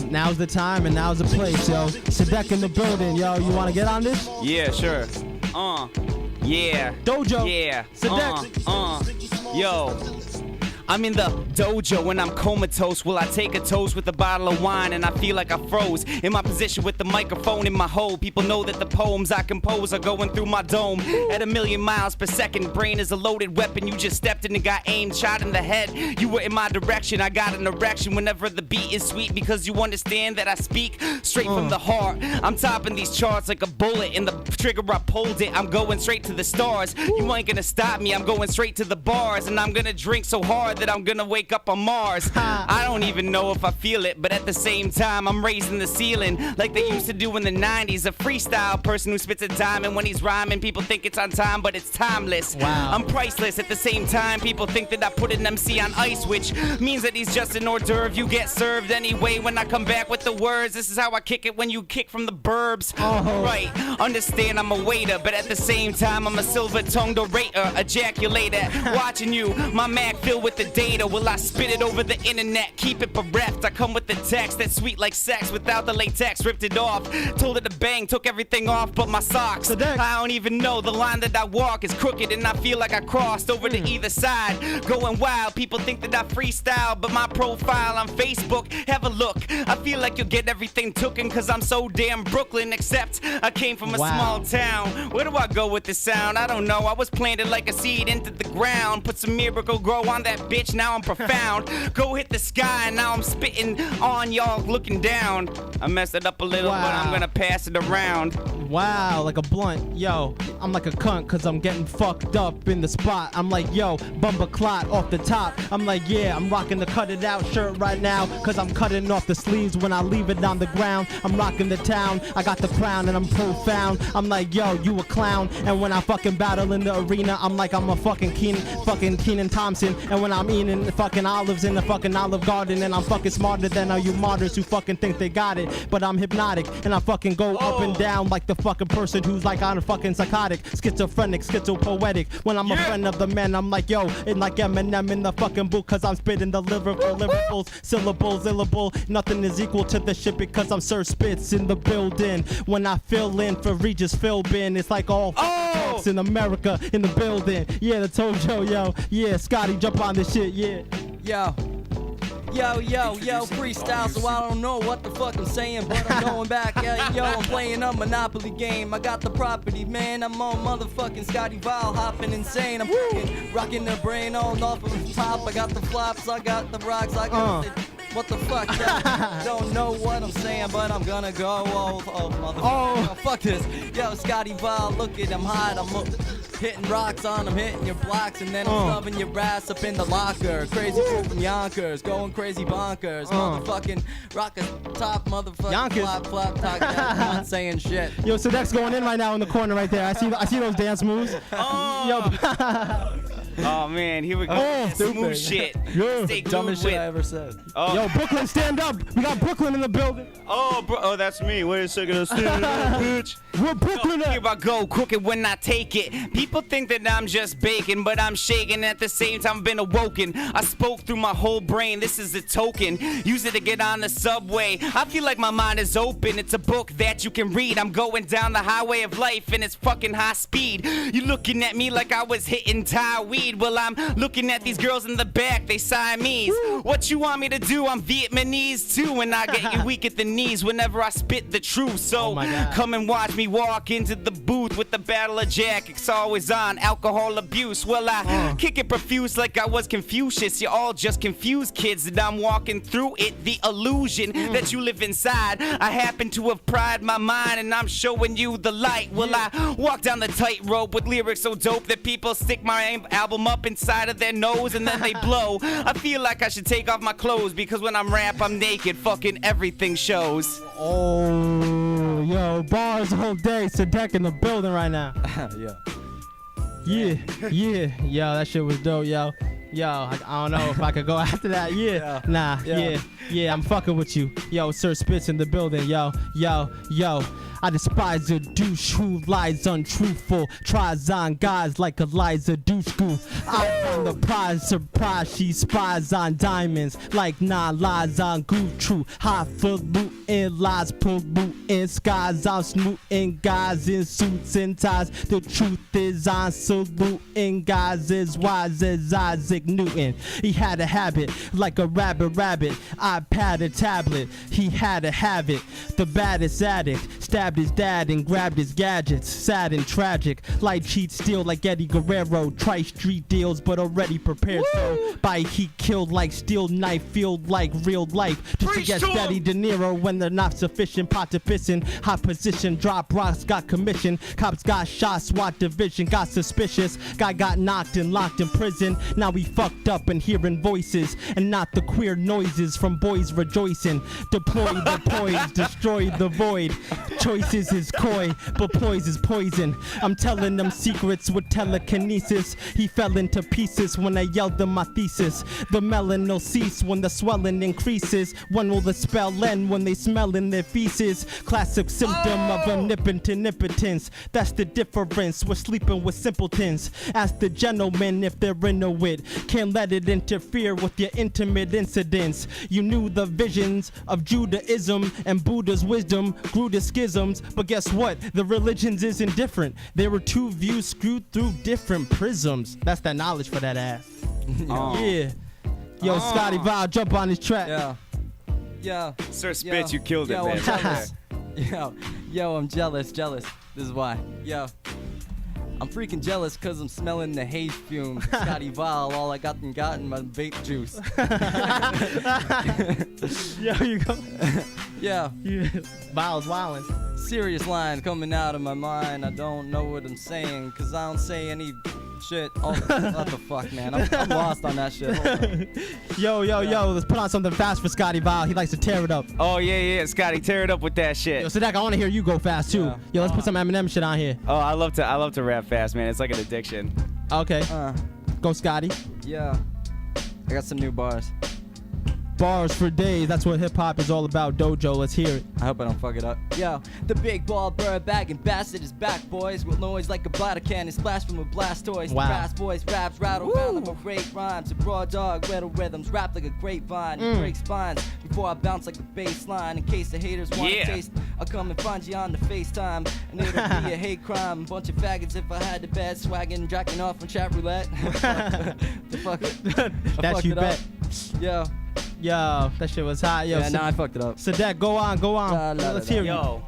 now's the time and now's the place, yo. Sadek in the building, yo. You want to get on this? Yeah, sure. Yeah. Dojo. Yeah. Sadek. Yo. I'm in the dojo when I'm comatose. Will I take a toast with a bottle of wine? And I feel like I froze in my position with the microphone in my hole. People know that the poems I compose are going through my dome at 1,000,000 miles per second. Brain is a loaded weapon. You just stepped in and got aimed, shot in the head. You were in my direction. I got an erection whenever the beat is sweet because you understand that I speak straight from the heart. I'm topping these charts like a bullet in the trigger. I pulled it. I'm going straight to the stars. You ain't gonna stop me. I'm going straight to the bars, and I'm gonna drink so hard that I'm gonna wake up on Mars. I don't even know if I feel it, but at the same time I'm raising the ceiling like they used to do in the 90s. A freestyle person who spits a diamond when he's rhyming. People think it's on time, but it's timeless. Wow. I'm priceless. At the same time, people think that I put an MC on ice, which means that he's just an hors d'oeuvre. You get served anyway when I come back with the words. This is how I kick it when you kick from the burbs. Right, understand I'm a waiter, but at the same time I'm a silver-tongued orator, ejaculator. Watching you, my Mac filled with the data. Will I spit it over the internet? Keep it bereft. I come with the text that's sweet like sex without the latex. Ripped it off, told it to bang, took everything off but my socks. I don't even know the line that I walk is crooked, and I feel like I crossed over to either side. Going wild, people think that I freestyle, but my profile on Facebook, have a look. I feel like you'll get everything tooken cause I'm so damn Brooklyn, except I came from a small town. Where do I go with the sound? I don't know. I was planted like a seed into the ground. Put some miracle grow on that bitch, now I'm profound. Go hit the sky and now I'm spitting on y'all looking down. I messed it up a little, but I'm gonna pass it around. Wow, like a blunt. Yo, I'm like a cunt cause I'm getting fucked up in the spot. I'm like, yo, bumper clot off the top. I'm like, yeah, I'm rocking the cut it out shirt right now cause I'm cutting off the sleeves when I leave it on the ground. I'm rocking the town, I got the crown and I'm profound. I'm like, yo, you a clown. And when I fucking battle in the arena, I'm like, I'm a fucking Keenan Thompson. And when I'm eating fucking olives in the fucking Olive Garden, and I'm fucking smarter than all you martyrs who fucking think they got it. But I'm hypnotic and I fucking go up and down like the fucking person who's like on a fucking psychotic, schizophrenic, schizopoetic. When I'm a friend of the men, I'm like, yo, and like Eminem in the fucking boot cause I'm spitting the lyricables, syllables, illable. Nothing is equal to the shit because I'm Sir Spitz in the building. When I fill in for Regis Philbin, it's like all folks in America in the building. Yeah, the Tojo, yo. Yeah, Scotty, jump on this shit, yeah. Yo, freestyle, so I don't know what the fuck I'm saying, but I'm going back. Yo, I'm playing a Monopoly game. I got the property, man. I'm on motherfucking Scotty Vile, hopping insane. I'm rocking the brain on off of the top. I got the flops, I got the rocks, I got the... What the fuck? Don't know what I'm saying, but I'm gonna go. Oh, motherfucker. Fuck this. Yo, Scotty Vile, look at him hot. I'm hitting rocks on him, hitting your blocks, and then I'm shoving your ass up in the locker. Crazy fool from Yonkers, going crazy bonkers. Motherfucking rock a top, motherfucking Yonkers. flop, talk that. I'm not saying shit. Yo, Sadek's going in right now in the corner right there. I see those dance moves. Yo. Oh man, here we go. Oh, Smooth stupid. shit. Yeah. Stay Dumbest glued shit I with. ever said. Oh. Yo, Brooklyn, stand up. We got Brooklyn in the building. Oh, bro. Oh, that's me. Wait a second. I'm standing up, bitch. Where Brooklyn Here at? I go, crooked when I take it. People think that I'm just baking, but I'm shaking at the same time. I've been awoken. I spoke through my whole brain. This is a token. Use it to get on the subway. I feel like my mind is open. It's a book that you can read. I'm going down the highway of life and it's fucking high speed. You looking at me like I was hitting Thai weed. Well, I'm looking at these girls in the back. They Siamese. What you want me to do? I'm Vietnamese too, and I get you weak at the knees whenever I spit the truth. So come and watch me walk into the booth with the battle of Jack. It's always on. Alcohol abuse. Well, I kick it profuse like I was Confucius. You're all just confused kids that I'm walking through it. The illusion that you live inside. I happen to have pried my mind and I'm showing you the light. Well, I walk down the tightrope with lyrics so dope that people stick my album up inside of their nose and then they blow. I feel like I should take off my clothes because when I'm rap, I'm naked. Fucking everything shows. Oh, yo, bars all day. Sadek in the building right now. Yeah. Yo, that shit was dope, yo. I don't know if I could go after that. I'm fucking with you. Yo, Sir Spitz in the building, yo. I despise a douche who lies untruthful. Tries on guys like Eliza Dushku. I won the prize, surprise, she spies on diamonds. Like lies on Gucci. Highfalutin lies polluting skies. I'm snooting guys in suits and ties. The truth is I'm saluting guys as wise as Isaac Newton. He had a habit like a rabbit. iPad a tablet. He had to have it. The baddest addict stabbed his dad and grabbed his gadgets. Sad and tragic. Light cheat steal like Eddie Guerrero. Try street deals but already prepared. So by he killed like steel knife. Feel like real life. Just to get steady De Niro when they're not sufficient. Pot to pissin'. Hot position. Drop rocks. Got commission. Cops got shot. SWAT division. Got suspicious. Guy got knocked and locked in prison. Now we fucked up and hearing voices and not the queer noises from boys rejoicing. Deploy the poise. Destroy the void. Choices is coy, but poise is poison. I'm telling them secrets with telekinesis. He fell into pieces when I yelled them my thesis. The melon will cease when the swelling increases. When will the spell end? When they smell in their feces. Classic symptom of omnipotence. That's the difference. We're sleeping with simpletons. Ask the gentlemen if they're into it. Can't let it interfere with your intimate incidents. You knew the visions of Judaism and Buddha's wisdom grew to schisms. But guess what? The religions isn't different. There were two views screwed through different prisms. That's that knowledge for that ass. Yeah. Yo, Scotty Val, jump on this track. Yeah. Sir Spitz, you killed it, man. I'm jealous. Yo, I'm jealous. This is why. Yo. I'm freaking jealous because I'm smelling the haze fumes. Scotty Val, all I got in my vape juice. Yo, you go. Yeah. Val's wildin'. Serious lines coming out of my mind. I don't know what I'm saying because I don't say any shit. Oh, what the fuck, man? I'm lost on that shit. Hold on. Yo, let's put on something fast for Scotty Val. He likes to tear it up. Oh, yeah, Scotty, tear it up with that shit. Yo, Sadek, I want to hear you go fast, too. Yeah. Yo, let's put some Eminem shit on here. Oh, I love to rap fast, man. It's like an addiction. Okay. Go, Scotty. Yeah. I got some new bars. Bars for days, that's what hip-hop is all about. Dojo, let's hear it. I hope I don't fuck it up. Yo, the big ball bird bagging bastard is back, boys. With noise like a bladder cannon, splash from a blast toys. Wow. Brass boys, raps, rattle around like a great rhymes. A broad dog, rattle rhythms, rap like a grapevine. Break spines before I bounce like a bass line. In case the haters want to taste, I'll come and find you on the FaceTime. And it'll be a hate crime. Bunch of faggots if I had the bad swagging, jacking off on chat roulette. The fuck? That's you bet. Yo. Yo, that shit was hot. Yo, I fucked it up. Sadek, go on. Let's hear it. Yo.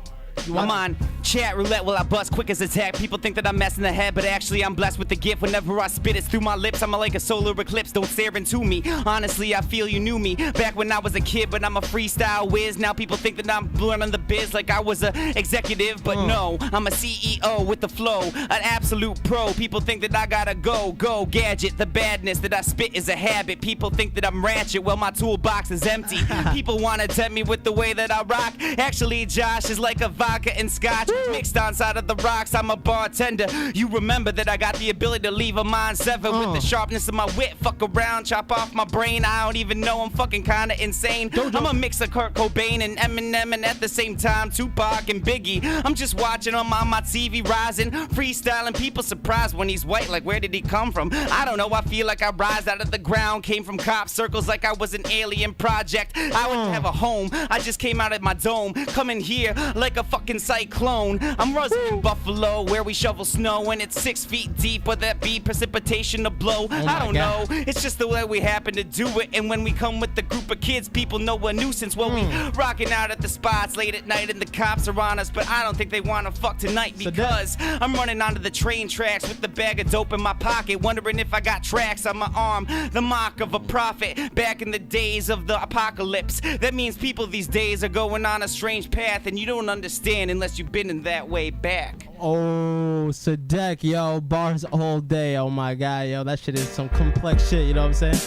I'm on chat roulette while I bust quick as attack. People think that I'm messing the head, but actually I'm blessed with the gift. Whenever I spit, it's through my lips. I'm like a solar eclipse. Don't stare into me. Honestly, I feel you knew me back when I was a kid, but I'm a freestyle whiz. Now people think that I'm learning the biz like I was a executive, but no, I'm a CEO with the flow, an absolute pro. People think that I gotta go gadget. The badness that I spit is a habit. People think that I'm ratchet. Well, my toolbox is empty. People wanna tempt me with the way that I rock. Actually, Josh is like a vodka and scotch mixed on side of the rocks. I'm a bartender. You remember that I got the ability to leave a mind severed with the sharpness of my wit. Fuck around, chop off my brain. I don't even know I'm fucking kinda insane. I'm a mix of Kurt Cobain and Eminem, and at the same time Tupac and Biggie. I'm just watching on my TV rising, freestyling. People surprised when he's white, like where did he come from? I don't know, I feel like I rise out of the ground. Came from cop circles like I was an alien project. I wouldn't have a home, I just came out of my dome. Coming here like a fucking cyclone. I'm rusting in Buffalo where we shovel snow, and it's 6 feet deep. Would that be precipitation to blow? I don't know, it's just the way we happen to do it. And when we come with the group of kids, people know we're a nuisance. Well, we rocking out at the spots late at night and the cops are on us, but I don't think they wanna fuck tonight because I'm running onto the train tracks with the bag of dope in my pocket, wondering if I got tracks on my arm, the mark of a prophet. Back in the days of the apocalypse, that means people these days are going on a strange path, and you don't understand unless you've been in that way back. Oh, Sadek, yo, bars all day. Oh my god, yo, that shit is some complex shit, you know what I'm saying?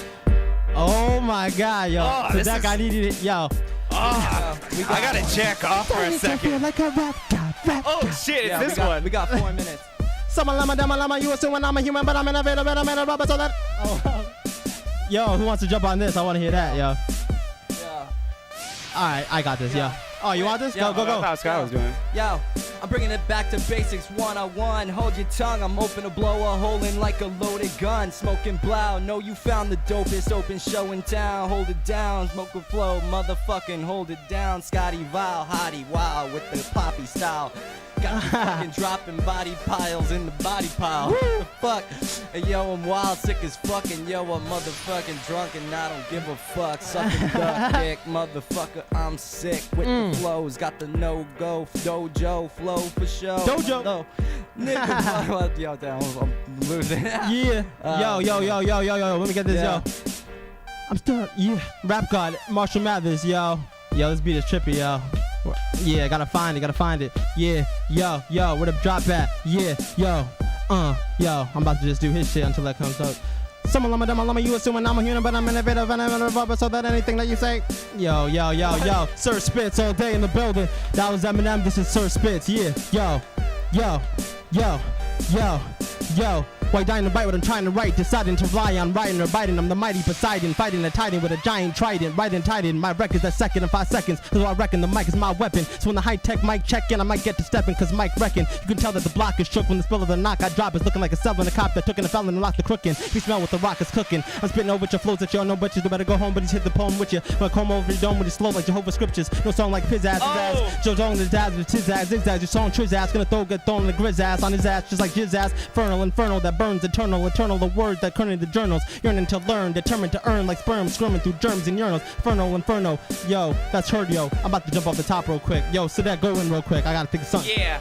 Oh my god, yo. Sadek, I needed it, yo. I gotta jack off for a second. Like a rap god, oh shit, it's this one. We got 4 minutes. Some lama, dama, lama, you assume I'm a human, but I'm an innovator, I'm a rubber, so that. Oh. Yo, who wants to jump on this? I want to hear that, yo. Yeah. Alright, I got this, yo. Oh, you want this? Yeah, go. That's how Scott was doing. Yo, I'm bringing it back to basics 101. Hold your tongue, I'm open to blow a hole in like a loaded gun. Smoking blow, know you found the dopest open show in town. Hold it down, smoke a flow, motherfucking hold it down. Scotty Vile, hottie wow with the poppy style. Got you fucking dropping body piles in the body pile. What the fuck? Hey, yo, I'm wild, sick as fucking. Yo, I'm motherfucking drunk and I don't give a fuck. Sucking duck dick, motherfucker, I'm sick with the flows. Got the no-go dojo flow for show. Dojo. No. Nigga, yo, damn, I'm losing. Yeah. Yo. Let me get this, yo. I'm still, Rap God, Marshall Mathers, yo. Yo, this beat is trippy, yo. Yeah, gotta find it. Yeah, yo, where the drop at? Yeah, yo, I'm about to just do his shit until that comes out. Someone lama, you assuming I'm a human, but I'm innovative and I'm a rubber, so that anything that you say. Yo, Sir Spitz all day in the building. That was Eminem, this is Sir Spitz, yeah, yo. Why dying to bite what I'm trying to write? Deciding to rely on writing or biting. I'm the mighty Poseidon, fighting a titan with a giant trident. Writing titan, my record's a second in 5 seconds. So I reckon the mic is my weapon. So when the high-tech mic check in, I might get to stepping, cause Mike reckon. You can tell that the block is shook when the spill of the knock I drop is looking like a cell in a cop that took in a felon and locked the crook in. You smell what the rock is cooking. I'm spitting over your flows that y'all know, but you better go home, but he's hit the poem with you. When I come over your dome with his slow like Jehovah's Scriptures. No song like Pizzazz, ass. Joe Dong, his dad with his ass, zigzags. Your song Triz ass, gonna get thrown in the grizz ass on his ass, just like Jizz ass. Infernal that burns eternal, the word that currently the journals. Yearning to learn, determined to earn like sperm, squirming through germs and urinals. Inferno. Yo, that's heard, yo. I'm about to jump off the top real quick. Yo, Sadek, go in real quick. I gotta think of something. Yeah,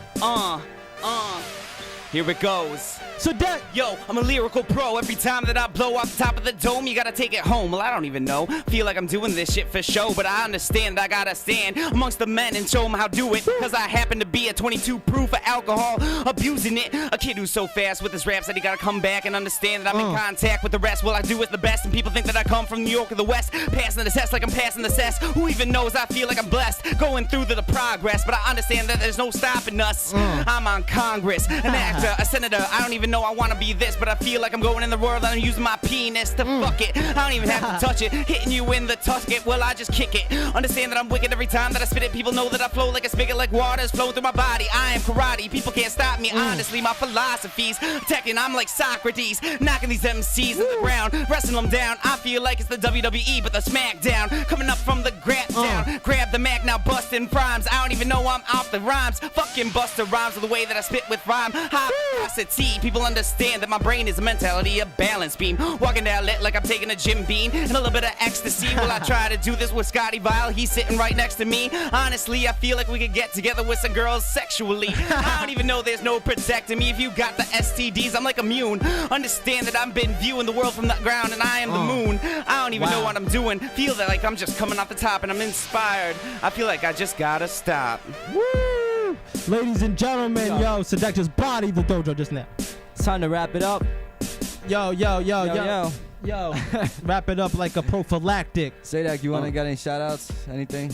here it goes. Sadek! Yo, I'm a lyrical pro. Every time that I blow off the top of the dome, you gotta take it home. Well, I don't even know. Feel like I'm doing this shit for show, but I understand I gotta stand amongst the men and show them how to do it. Cause I happen to be a 22 proof of alcohol, abusing it. A kid who's so fast with his raps that he gotta come back and understand that I'm in contact with the rest. Well, I do it the best, and people think that I come from New York or the West. Passing the test like I'm passing the cess. Who even knows? I feel like I'm blessed, going through the progress, but I understand that there's no stopping us. I'm on Congress, an actor, a senator. I don't even know I wanna be this, but I feel like I'm going in the world and I'm using my penis to fuck it. I don't even have to touch it, hitting you in the tusket, well I just kick it. Understand that I'm wicked every time that I spit it. People know that I flow like a spigot, like water's flowing through my body. I am karate, people can't stop me. Honestly, my philosophy's attacking. I'm like Socrates, knocking these MCs to the ground, wrestling them down. I feel like it's the WWE, but the SmackDown, coming up from the grab down. Grab the Mac, now busting rhymes. I don't even know I'm off the rhymes. Fucking buster rhymes with the way that I spit with rhyme. High velocity, people understand that my brain is a mentality, a balance beam. Walking down lit like I'm taking a gym bean and a little bit of ecstasy. Well, I try to do this with Scotty Vile. He's sitting right next to me. Honestly, I feel like we could get together with some girls sexually. I don't even know there's no protecting me. If you got the STDs, I'm like immune. Understand that I've been viewing the world from the ground and I am the moon. I don't even know what I'm doing. Feel that like I'm just coming off the top and I'm inspired. I feel like I just gotta stop. Woo! Ladies and gentlemen, yo, Sadek just bodied the dojo just now. It's time to wrap it up. Yo. Wrap it up like a prophylactic. Sadek, you want to get any shout outs? Anything?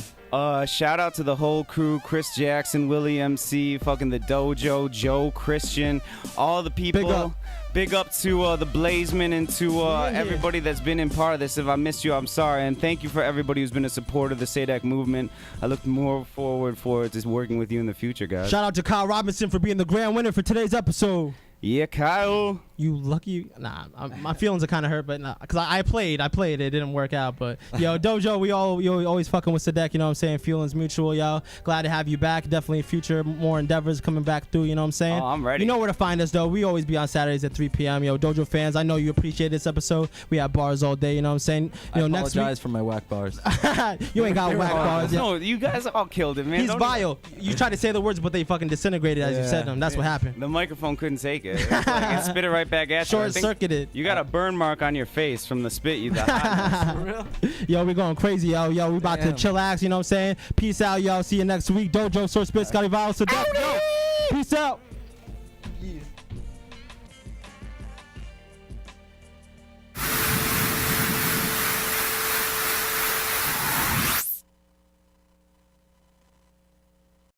Shout out to the whole crew, Chris Jackson, Willie MC, fucking the Dojo, Joe Christian, all the people. Big up to the Blazeman and to everybody that's been in part of this. If I missed you, I'm sorry. And thank you for everybody who's been a supporter of the Sadek movement. I look more forward to working with you in the future, guys. Shout out to Kyle Robinson for being the grand winner for today's episode. Yeah, Kyle. You lucky. Nah, my feelings are kind of hurt, but nah, because I played. It didn't work out. But, yo, Dojo, you always fucking with Sadek, you know what I'm saying? Feelings mutual, yo. Glad to have you back. Definitely future, more endeavors coming back through, you know what I'm saying? Oh, I'm ready. You know where to find us, though. We always be on Saturdays at 3 p.m. Yo, Dojo fans, I know you appreciate this episode. We have bars all day, you know what I'm saying? I apologize for my whack bars. You ain't got whack bars. No, you guys all killed it, man. He's vile. You tried to say the words, but they fucking disintegrated as you said them. That's what happened. The microphone couldn't take it. It spit it right back at you. Short-circuited. You got a burn mark on your face from the spit you got. For real? Yo, we going crazy, yo. We about to chillax, you know what I'm saying? Peace out, y'all. See you next week. Dojo, Source Spit, Scotty Viles. Peace out.